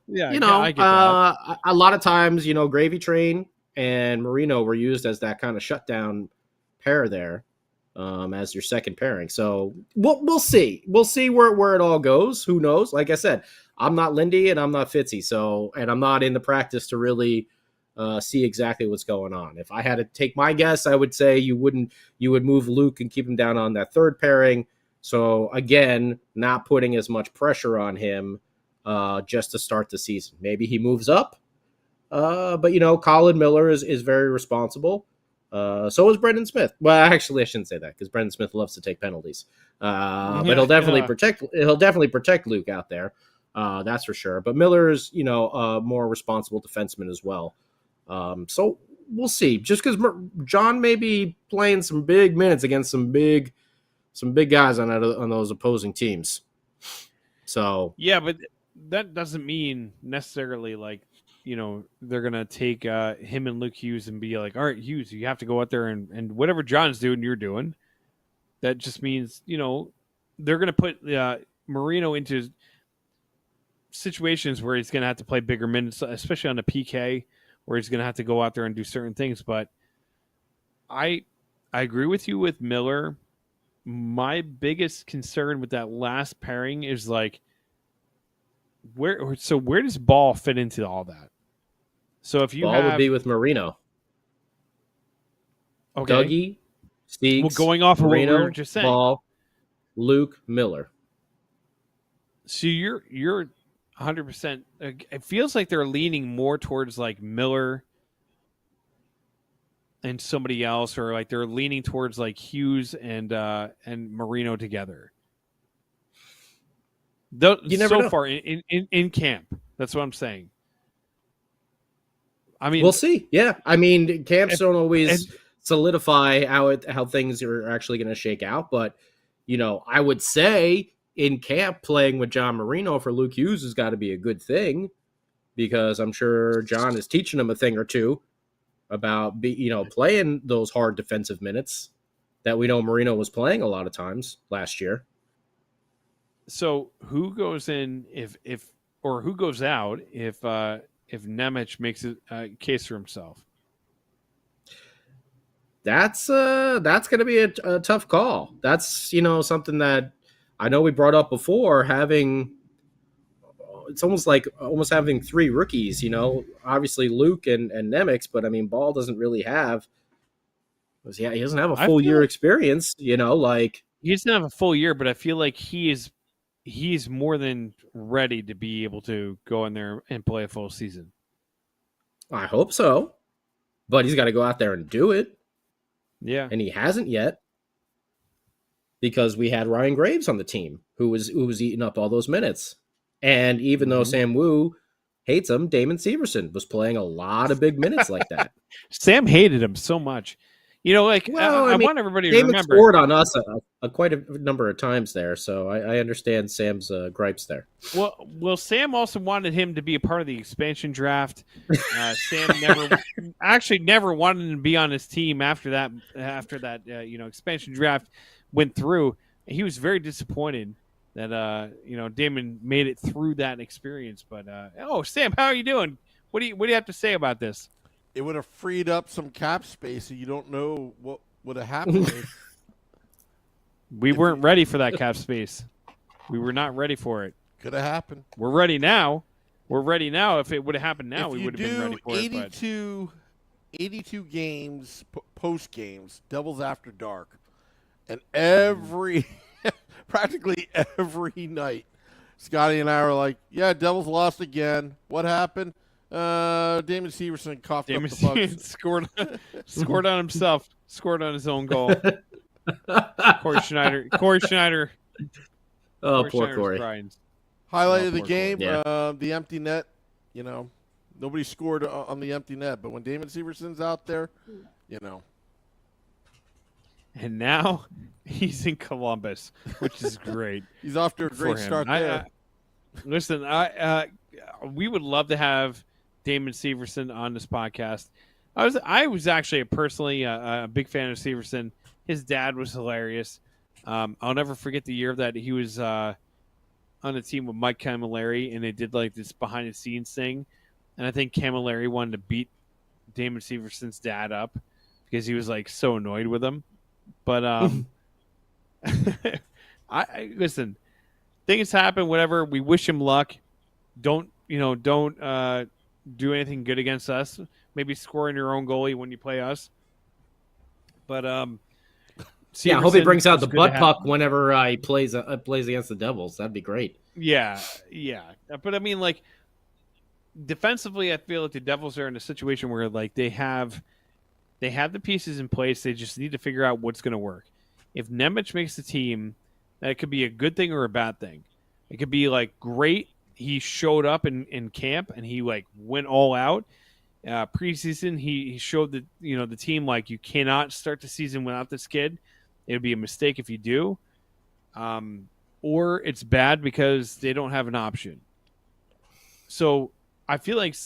you know, I get that. A lot of times, you know, Gravy Train and Marino were used as that kind of shutdown pair there, as your second pairing. So we'll see. We'll see where it all goes. Who knows? Like I said, I'm not Lindy and I'm not Fitzy. So, and I'm not in the practice to really see exactly what's going on. If I had to take my guess, I would say you would move Luke and keep him down on that third pairing. So again, not putting as much pressure on him just to start the season. Maybe he moves up, but Colin Miller is very responsible. So is Brendan Smith. Well, actually, I shouldn't say that because Brendan Smith loves to take penalties. But he'll definitely protect Luke out there. That's for sure. But Miller is a more responsible defenseman as well. So we'll see. Just because John may be playing some big minutes against some big guys on those opposing teams. So yeah, but that doesn't mean necessarily they're gonna take him and Luke Hughes and be like, all right, Hughes, you have to go out there and whatever John's doing, you're doing. That just means they're gonna put Marino into situations where he's gonna have to play bigger minutes, especially on the PK, where he's gonna have to go out there and do certain things. But I agree with you with Miller. My biggest concern with that last pairing is where does Ball fit into all that? So if you Ball would be with Marino, okay, Dougie, Steegs, well, going off Marino, of what we were just saying, Ball, Luke, Miller. So you're 100%. It feels like they're leaning more towards Miller and somebody else, or they're leaning towards Hughes and Marino together. You never know. Far in camp, that's what I'm saying. I mean, we'll see. Yeah, I mean, camps don't always solidify how things are actually going to shake out, but I would say in camp playing with John Marino for Luke Hughes has got to be a good thing, because I'm sure John is teaching him a thing or two about playing those hard defensive minutes that we know Marino was playing a lot of times last year. So who goes in or who goes out if Nemec makes a case for himself? That's going to be a tough call. That's something that I know we brought up before. It's almost having three rookies. Obviously Luke and Nemec, but I mean Ball doesn't really have. He doesn't have a full year experience. He doesn't have a full year, but I feel like he's more than ready to be able to go in there and play a full season. I hope so, but he's got to go out there and do it. Yeah, and he hasn't yet, because we had Ryan Graves on the team who was eating up all those minutes, and even though Sam Wu hates him, Damon Severson was playing a lot of big minutes like that. Sam hated him so much. I want everybody to remember. Damon scored on us quite a number of times there, so I understand Sam's gripes there. Well, Sam also wanted him to be a part of the expansion draft. Sam never wanted him to be on his team after that expansion draft went through. He was very disappointed that Damon made it through that experience. But Sam, how are you doing? What do you have to say about this? It would have freed up some cap space, and you don't know what would have happened. We weren't ready for that cap space. We were not ready for it. Could have happened. We're ready now. If it would have happened now, we would have been ready for 82 games, post games, Devils After Dark, and practically every night, Scotty and I were like, yeah, Devils lost again. What happened? Damon Severson coughed up the bugs. scored on himself. Scored on his own goal. Corey Schneider. Oh, poor Corey. Highlight of the game, the empty net. Nobody scored on the empty net, but when Damon Severson's out there, And now he's in Columbus, which is great. He's off to a great start there. Listen, we would love to have Damon Severson on this podcast. I was actually personally a big fan of Severson. His dad was hilarious. I'll never forget the year that he was on a team with Mike Camilleri, and they did this behind the scenes thing. And I think Camilleri wanted to beat Damon Severson's dad up because he was so annoyed with him. But I listen. Things happen. Whatever. We wish him luck. Don't do anything good against us. Maybe scoring your own goalie when you play us. But I hope he Severson brings out is the good butt to have. puck whenever he plays against the Devils. That'd be great. Yeah. But I mean, like, defensively, I feel like the Devils are in a situation where like they have the pieces in place. They just need to figure out what's going to work. If Nemec makes the team, that could be a good thing or a bad thing. It could be like great. He showed up in camp and he like went all out. Preseason, he showed that the team like you cannot start the season without this kid. It would be a mistake if you do. Or it's bad because they don't have an option. So I feel like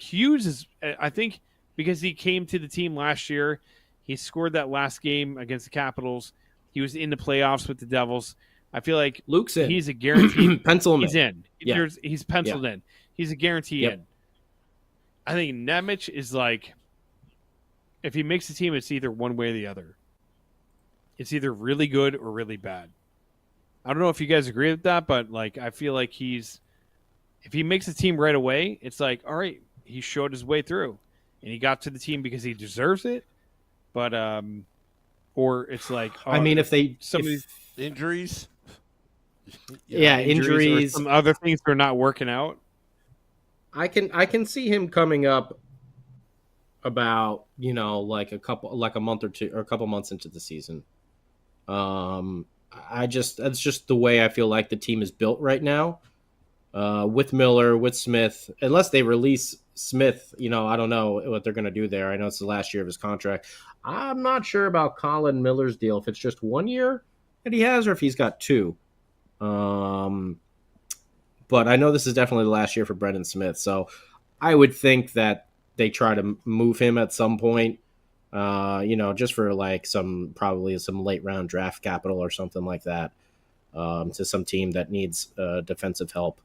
Hughes is, I think, because he came to the team last year, he scored that last game against the Capitals. He was in the playoffs with the Devils. I feel like Luke's in. He's a guarantee. Pencil him He's in. Yeah. He's penciled in. He's a guarantee in. I think Nemec is like, if he makes the team, it's either one way or the other. It's either really good or really bad. I don't know if you guys agree with that, but like I feel like if he makes the team right away, it's like, all right, he showed his way through, and he got to the team because he deserves it. But or it's like, I mean, if injuries, injuries, or some other things are not working out. I can see him coming up about like a month or two or a couple months into the season. That's just the way I feel like the team is built right now. With Miller, with Smith, unless they release Smith, I don't know what they're going to do there. I know it's the last year of his contract. I'm not sure about Colin Miller's deal, if it's just 1 year that he has or if he's got 2. But I know this is definitely the last year for Brendan Smith. So I would think that they try to move him at some point, just for like probably some late round draft capital or something like that, to some team that needs defensive help.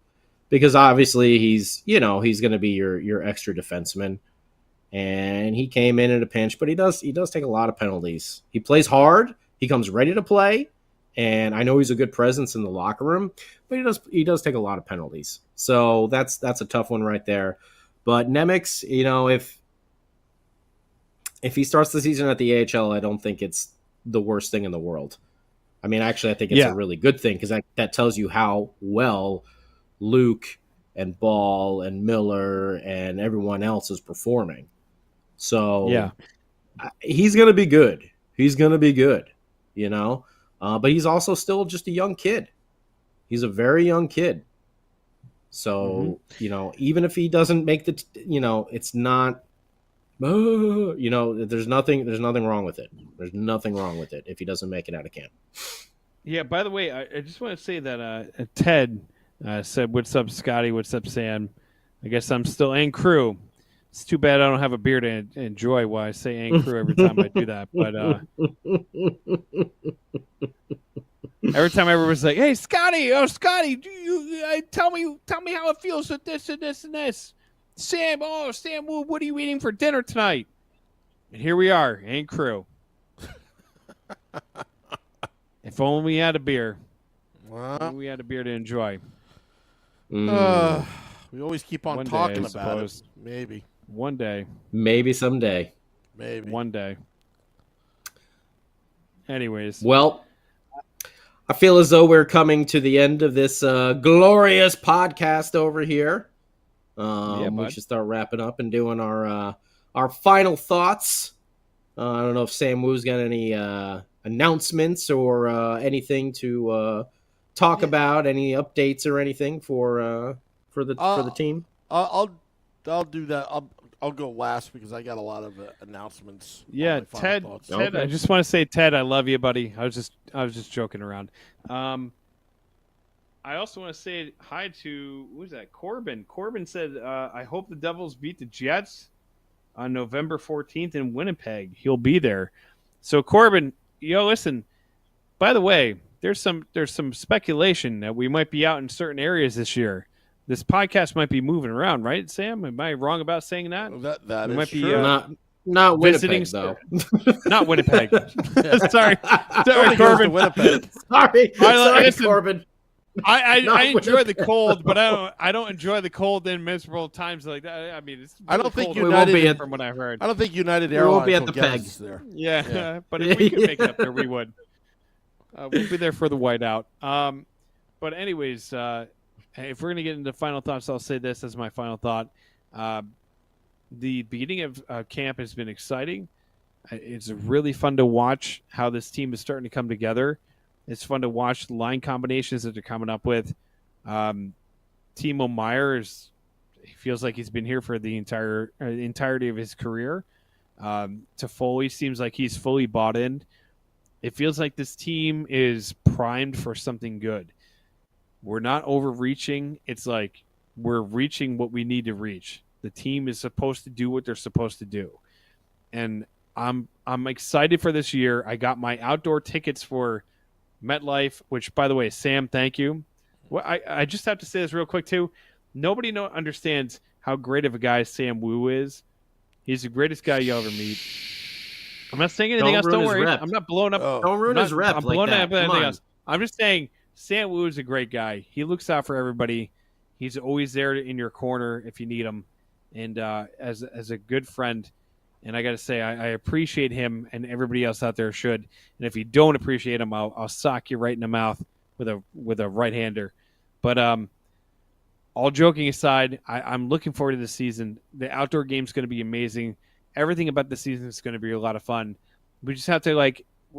Because obviously he's going to be your extra defenseman, and he came in a pinch, but he does take a lot of penalties. He plays hard. He comes ready to play, and I know he's a good presence in the locker room, but he does take a lot of penalties. So that's a tough one right there. But Nemec, if he starts the season at the AHL, I don't think it's the worst thing in the world. I mean, actually, I think it's a really good thing because that tells you how well Luke and Ball and Miller and everyone else is performing. So he's going to be good. He's going to be good, but he's also still just a young kid. He's a very young kid. So, even if he doesn't make it's not, there's nothing wrong with it. There's nothing wrong with it if he doesn't make it out of camp. Yeah, by the way, I just want to say that Ted said, "What's up, Scotty? What's up, Sam? I guess I'm still and crew. It's too bad I don't have a beer to enjoy while I say and crew every time I do that. But every time everyone's like, "Hey, Scotty, do you tell me how it feels with this and this and this." Sam, what are you eating for dinner tonight? And here we are, and crew. If only we had a beer. Well, we had a beer to enjoy. We always keep on talking about it. Maybe. One day. Maybe someday. Maybe. One day. Anyways. Well, I feel as though we're coming to the end of this glorious podcast over here. We should start wrapping up and doing our final thoughts. I don't know if Sam Woo's got any announcements or anything to talk about, any updates or anything for the team. I'll do that. I'll go last because I got a lot of announcements. Yeah, Ted. Okay. I just want to say, Ted, I love you, buddy. I was just joking around. I also want to say hi to, who's that? Corbin. Corbin said, I hope the Devils beat the Jets on November 14th in Winnipeg. He'll be there. So Corbin, listen, by the way, there's some speculation that we might be out in certain areas this year. This podcast might be moving around, right, Sam? Am I wrong about saying that? That we is might true. be not Winnipeg, visiting, though. Not Winnipeg. Sorry, Nobody goes to Corbin. Winnipeg. Sorry, Listen, Corbin. I enjoy the cold, but I don't enjoy the cold in miserable times like that. I mean, it's really I don't think cold United from what I've heard. I don't think United We Airlines won't be at will the get peg. us there. Yeah, but if we could make it up there, we would. We'll be there for the whiteout. But anyways, if we're gonna get into final thoughts, I'll say this as my final thought. The beginning of camp has been exciting. It's really fun to watch how this team is starting to come together. It's fun to watch the line combinations that they're coming up with. Timo Meyer he feels like he's been here for the entirety of his career. Toffoli seems like he's fully bought in. It feels like this team is primed for something good. We're not overreaching. It's like we're reaching what we need to reach. The team is supposed to do what they're supposed to do. And I'm excited for this year. I got my outdoor tickets for MetLife, which, by the way, Sam, thank you. Well, I just have to say this real quick, too. Nobody understands how great of a guy Sam Wu is. He's the greatest guy you'll ever meet. I'm not saying anything else. Don't worry. I'm not blowing up. Don't ruin his rep. I'm blowing up anything else. I'm just saying Sam Wu is a great guy. He looks out for everybody. He's always there in your corner if you need him. And as a good friend, and I got to say, I appreciate him, and everybody else out there should. And if you don't appreciate him, I'll sock you right in the mouth with a right-hander. But all joking aside, I'm looking forward to this season. The outdoor game is going to be amazing. Everything about the season is going to be a lot of fun. We just have to,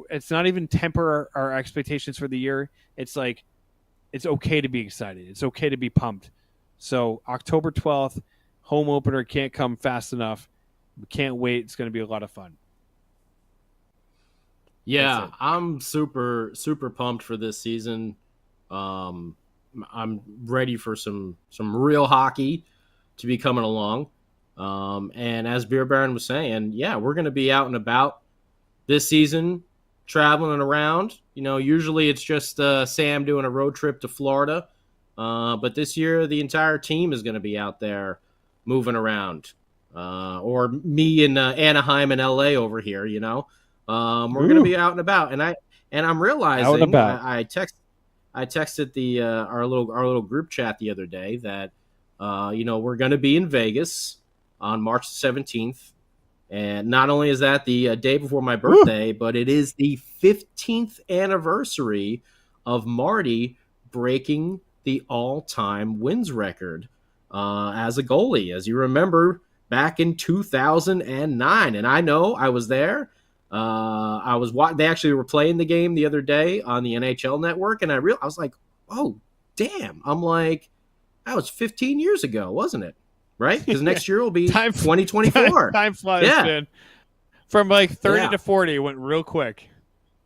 it's not even temper our expectations for the year. It's like, it's okay to be excited. It's okay to be pumped. So October 12th, home opener can't come fast enough. We can't wait. It's going to be a lot of fun. Yeah, I'm super, super pumped for this season. I'm ready for some real hockey to be coming along. And as Beer Baron was saying, yeah, we're going to be out and about this season, traveling around. Usually it's just Sam doing a road trip to Florida. But this year, the entire team is going to be out there moving around. Or me in Anaheim and LA over here, we're going to be out and about. And I'm realizing I texted our little group chat the other day that, we're going to be in Vegas on March 17th. And not only is that the day before my birthday, but it is the 15th anniversary of Marty breaking the all-time wins record as a goalie. As you remember, back in 2009. And I know I was there. They actually were playing the game the other day on the NHL network. And I was like, oh, damn. I'm like, that was 15 years ago, wasn't it? Right? Because next year will be 2024. Time flies, man. From 30 to 40, it went real quick.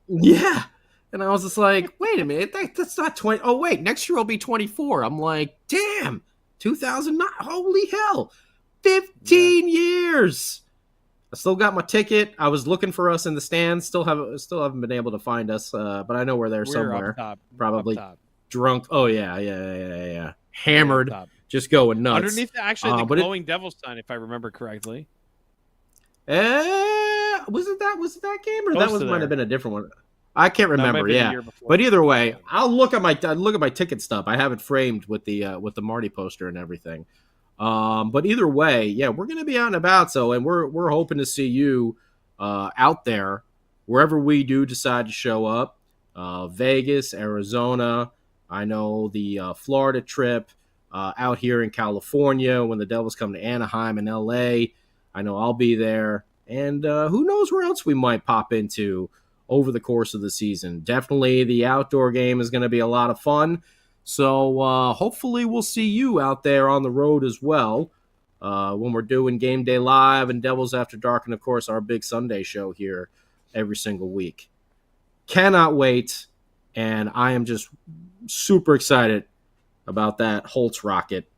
Yeah. And I was just like, wait a minute, that's not 20. Oh, wait, next year will be 24. I'm like, damn, 2009. Holy hell. 15 years. I still got my ticket. I was looking for us in the stands. Still haven't been able to find us, but I know we're there somewhere. Up top. Probably up top. Drunk. Oh, yeah. Hammered. Just going nuts. Underneath, the glowing devil sign, if I remember correctly. Was it that game, or might have been a different one? I can't remember. Yeah, but either way, I'll look at my ticket stub. I have it framed with the Marty poster and everything. But either way, yeah, we're gonna be out and about. And we're hoping to see you out there wherever we do decide to show up. Vegas, Arizona. I know the Florida trip. Out here in California when the Devils come to Anaheim and LA. I know I'll be there. And who knows where else we might pop into over the course of the season. Definitely the outdoor game is going to be a lot of fun. So hopefully we'll see you out there on the road as well when we're doing Game Day Live and Devils After Dark and, of course, our big Sunday show here every single week. Cannot wait. And I am just super excited about that Holtz rocket.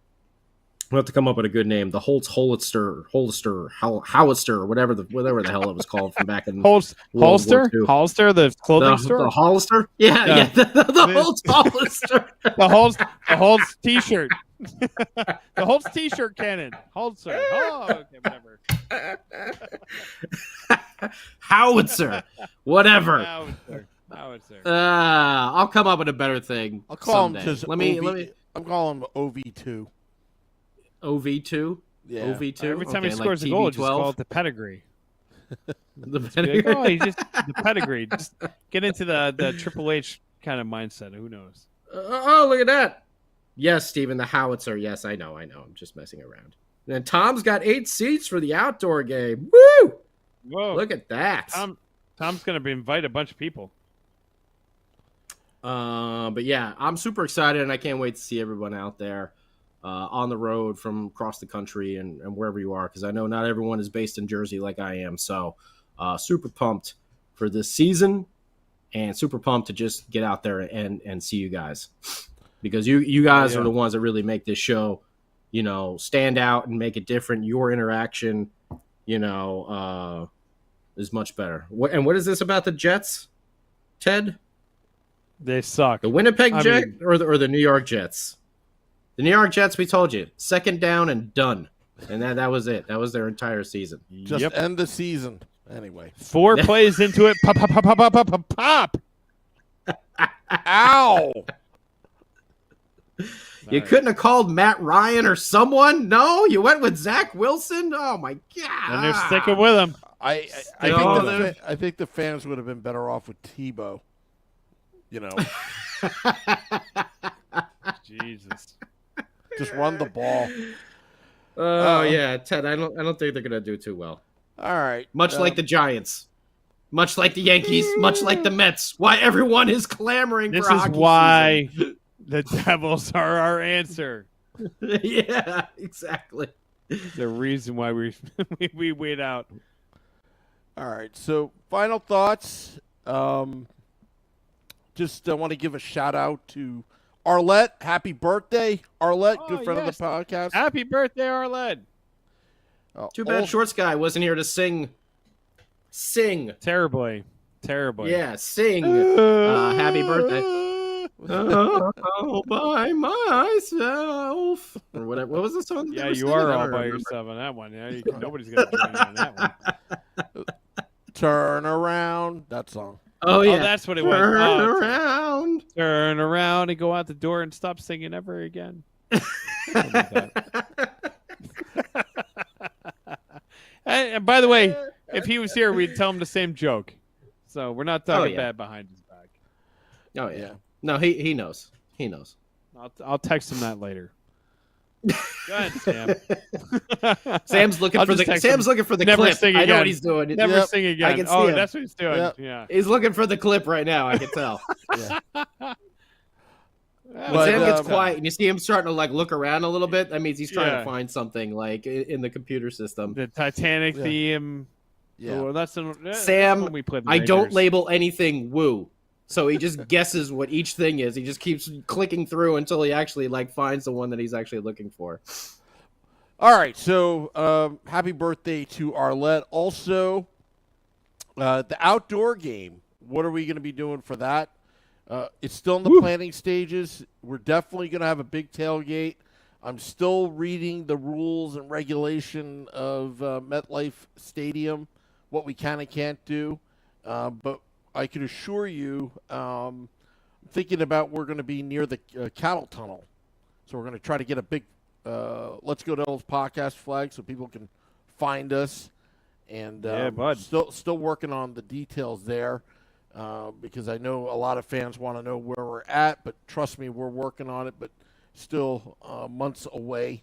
We'll have to come up with a good name. The Holtz Howitzer, whatever the hell it was called from back in Holster, the clothing store. The Hollister, yeah. The Holtz Hollister, the Holtz T-shirt, the Holtz T-shirt cannon, Holster. Oh, okay, whatever. Howitzer, whatever. Howitzer. I'll come up with a better thing. I'll call someday. him just Let me. I'm calling him OV2. OV2. Yeah. OV2. Every time he Okay, scores like a goal, just TB12. call it the pedigree. The Just be like, oh, he just the pedigree. Just get into the Triple H kind of mindset. Who knows? Oh, look at that. Yes, Steven, the howitzer. Yes, I know. I'm just messing around. And then Tom's got 8 seats for the outdoor game. Woo! Whoa! Look at that. Tom's gonna invite a bunch of people. But yeah, I'm super excited, and I can't wait to see everyone out there on the road from across the country and wherever you are, because I know not everyone is based in Jersey like I am. So super pumped for this season, and super pumped to just get out there and see you guys, because you guys are the ones that really make this show, stand out and make it different. Your interaction, is much better. What is this about the Jets, Ted? They suck. The Winnipeg Jets or the New York Jets? The New York Jets, we told you, second down and done. And that was it. That was their entire season. Just end the season. Anyway. 4 plays into it. Pop, pop, pop, pop, pop, pop, pop. Ow! You couldn't have called Matt Ryan or someone? No? You went with Zach Wilson? Oh, my God. And they're sticking with him. I think the fans would have been better off with Tebow. Jesus. Just run the ball. Oh, yeah, Ted, I don't think they're going to do too well. All right. Much like the Giants. Much like the Yankees. Much like the Mets. Why everyone is clamoring for hockey season. This is why the Devils are our answer. Yeah, exactly. The reason why we wait out. All right. So, final thoughts. Just want to give a shout out to Arlette. Happy birthday, Arlette. Good friend of the podcast. Happy birthday, Arlette. Too bad Shorts guy wasn't here to sing. Terribly. Yeah, sing. Happy birthday. All by myself. Or whatever. What was the song? Yeah, you are all by yourself on that one. Yeah, nobody's going to join you on that one. Turn around. That song. Oh, yeah. Oh, that's what it was. Turn around and go out the door and stop singing ever again. And by the way, if he was here, we'd tell him the same joke. So we're not talking bad behind his back. Oh, yeah. No, he knows. He knows. I'll text him that later. Go ahead, Sam. Sam's looking for the Never clip. I know what he's doing. Never sing again. I can see him. That's what he's doing. Yep. Yeah. He's looking for the clip right now. I can tell. When Sam gets quiet and you see him starting to look around a little bit, that means he's trying to find something in the computer system. The Titanic theme. Yeah. Oh, that's Sam, when we played the I don't Raiders. label anything woo. So he just guesses what each thing is. He just keeps clicking through until he actually finds the one that he's actually looking for. All right, so happy birthday to Arlette. Also, the outdoor game. What are we going to be doing for that? It's still in the planning stages. We're definitely going to have a big tailgate. I'm still reading the rules and regulation of MetLife Stadium, what we can and can't do. But I can assure you, thinking about we're going to be near the cattle tunnel. So we're going to try to get a big Let's Go Devils podcast flag so people can find us. And still working on the details there because I know a lot of fans want to know where we're at. But trust me, we're working on it, but still months away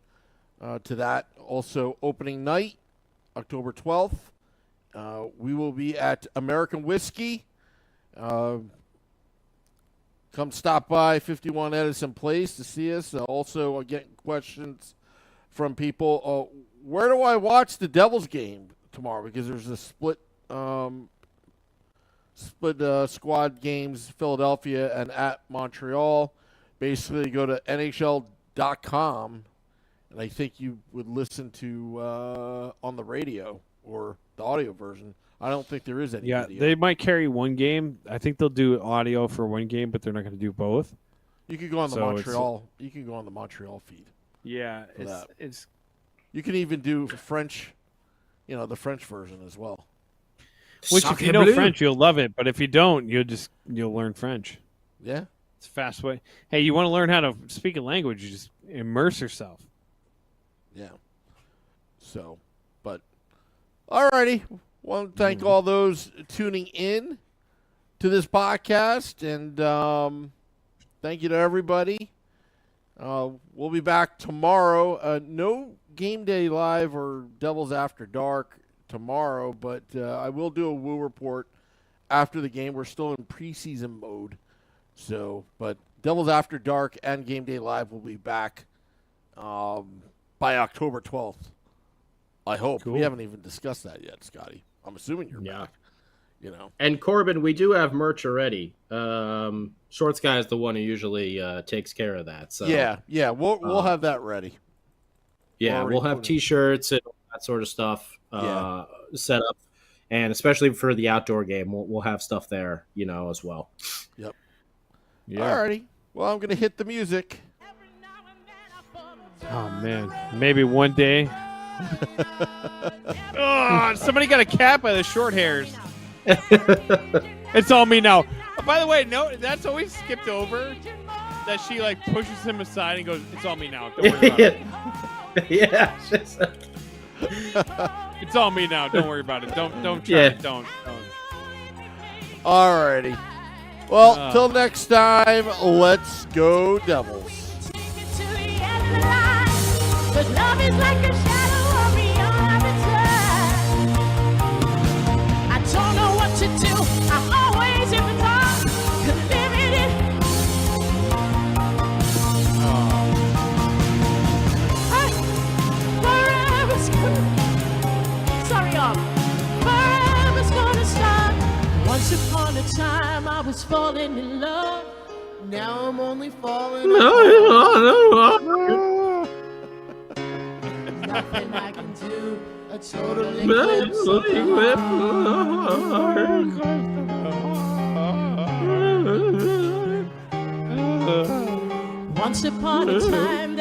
to that. Also, opening night, October 12th. We will be at American Whiskey. Come stop by 51 Edison Place to see us. Also, getting questions from people. Where do I watch the Devils game tomorrow? Because there's a split squad games, Philadelphia and at Montreal. Basically, go to NHL.com, and I think you would listen to on the radio or the audio version. I don't think there is any video. They might carry one game. I think they'll do audio for one game, but they're not going to do both. You can go on the Montreal. You can go on the Montreal feed. Yeah, it's. You can even do French, the French version as well. Which, if you know French, you'll love it. But if you don't, you'll learn French. Yeah. It's a fast way. Hey, you want to learn how to speak a language? You just immerse yourself. Yeah. So, but alrighty. Want to thank all those tuning in to this podcast, and thank you to everybody. We'll be back tomorrow. No Game Day Live or Devils After Dark tomorrow, but I will do a Woo report after the game. We're still in preseason mode. So, but Devils After Dark and Game Day Live will be back by October 12th. I hope. Cool. We haven't even discussed that yet, Scotty. I'm assuming you're back. You know. And Corbin, we do have merch already. Shorts Guy is the one who usually takes care of that. So yeah, we'll have that ready. Yeah, we'll have T-shirts and all that sort of stuff set up, and especially for the outdoor game, we'll have stuff there, as well. Yep. Yeah. Alrighty. Well, I'm gonna hit the music. Oh man, maybe one day. Oh, somebody got a cat by the short hairs. It's all me now. Oh, by the way, no, that's always skipped over. That she pushes him aside and goes, "It's all me now. Don't worry about it." Yeah. It's all me now. Don't worry about it. Don't try. Yeah. Don't. Alrighty. Well, till next time, let's go Devils. But love is like a shadow of beyond return. I don't know what to do. I'm always in the dark, living it. Forever's gonna. Sorry, y'all. Forever's gonna stop. Once upon a time, I was falling in love. Now I'm only falling. Nothing I can do, a total eclipse of the heart. Once upon a time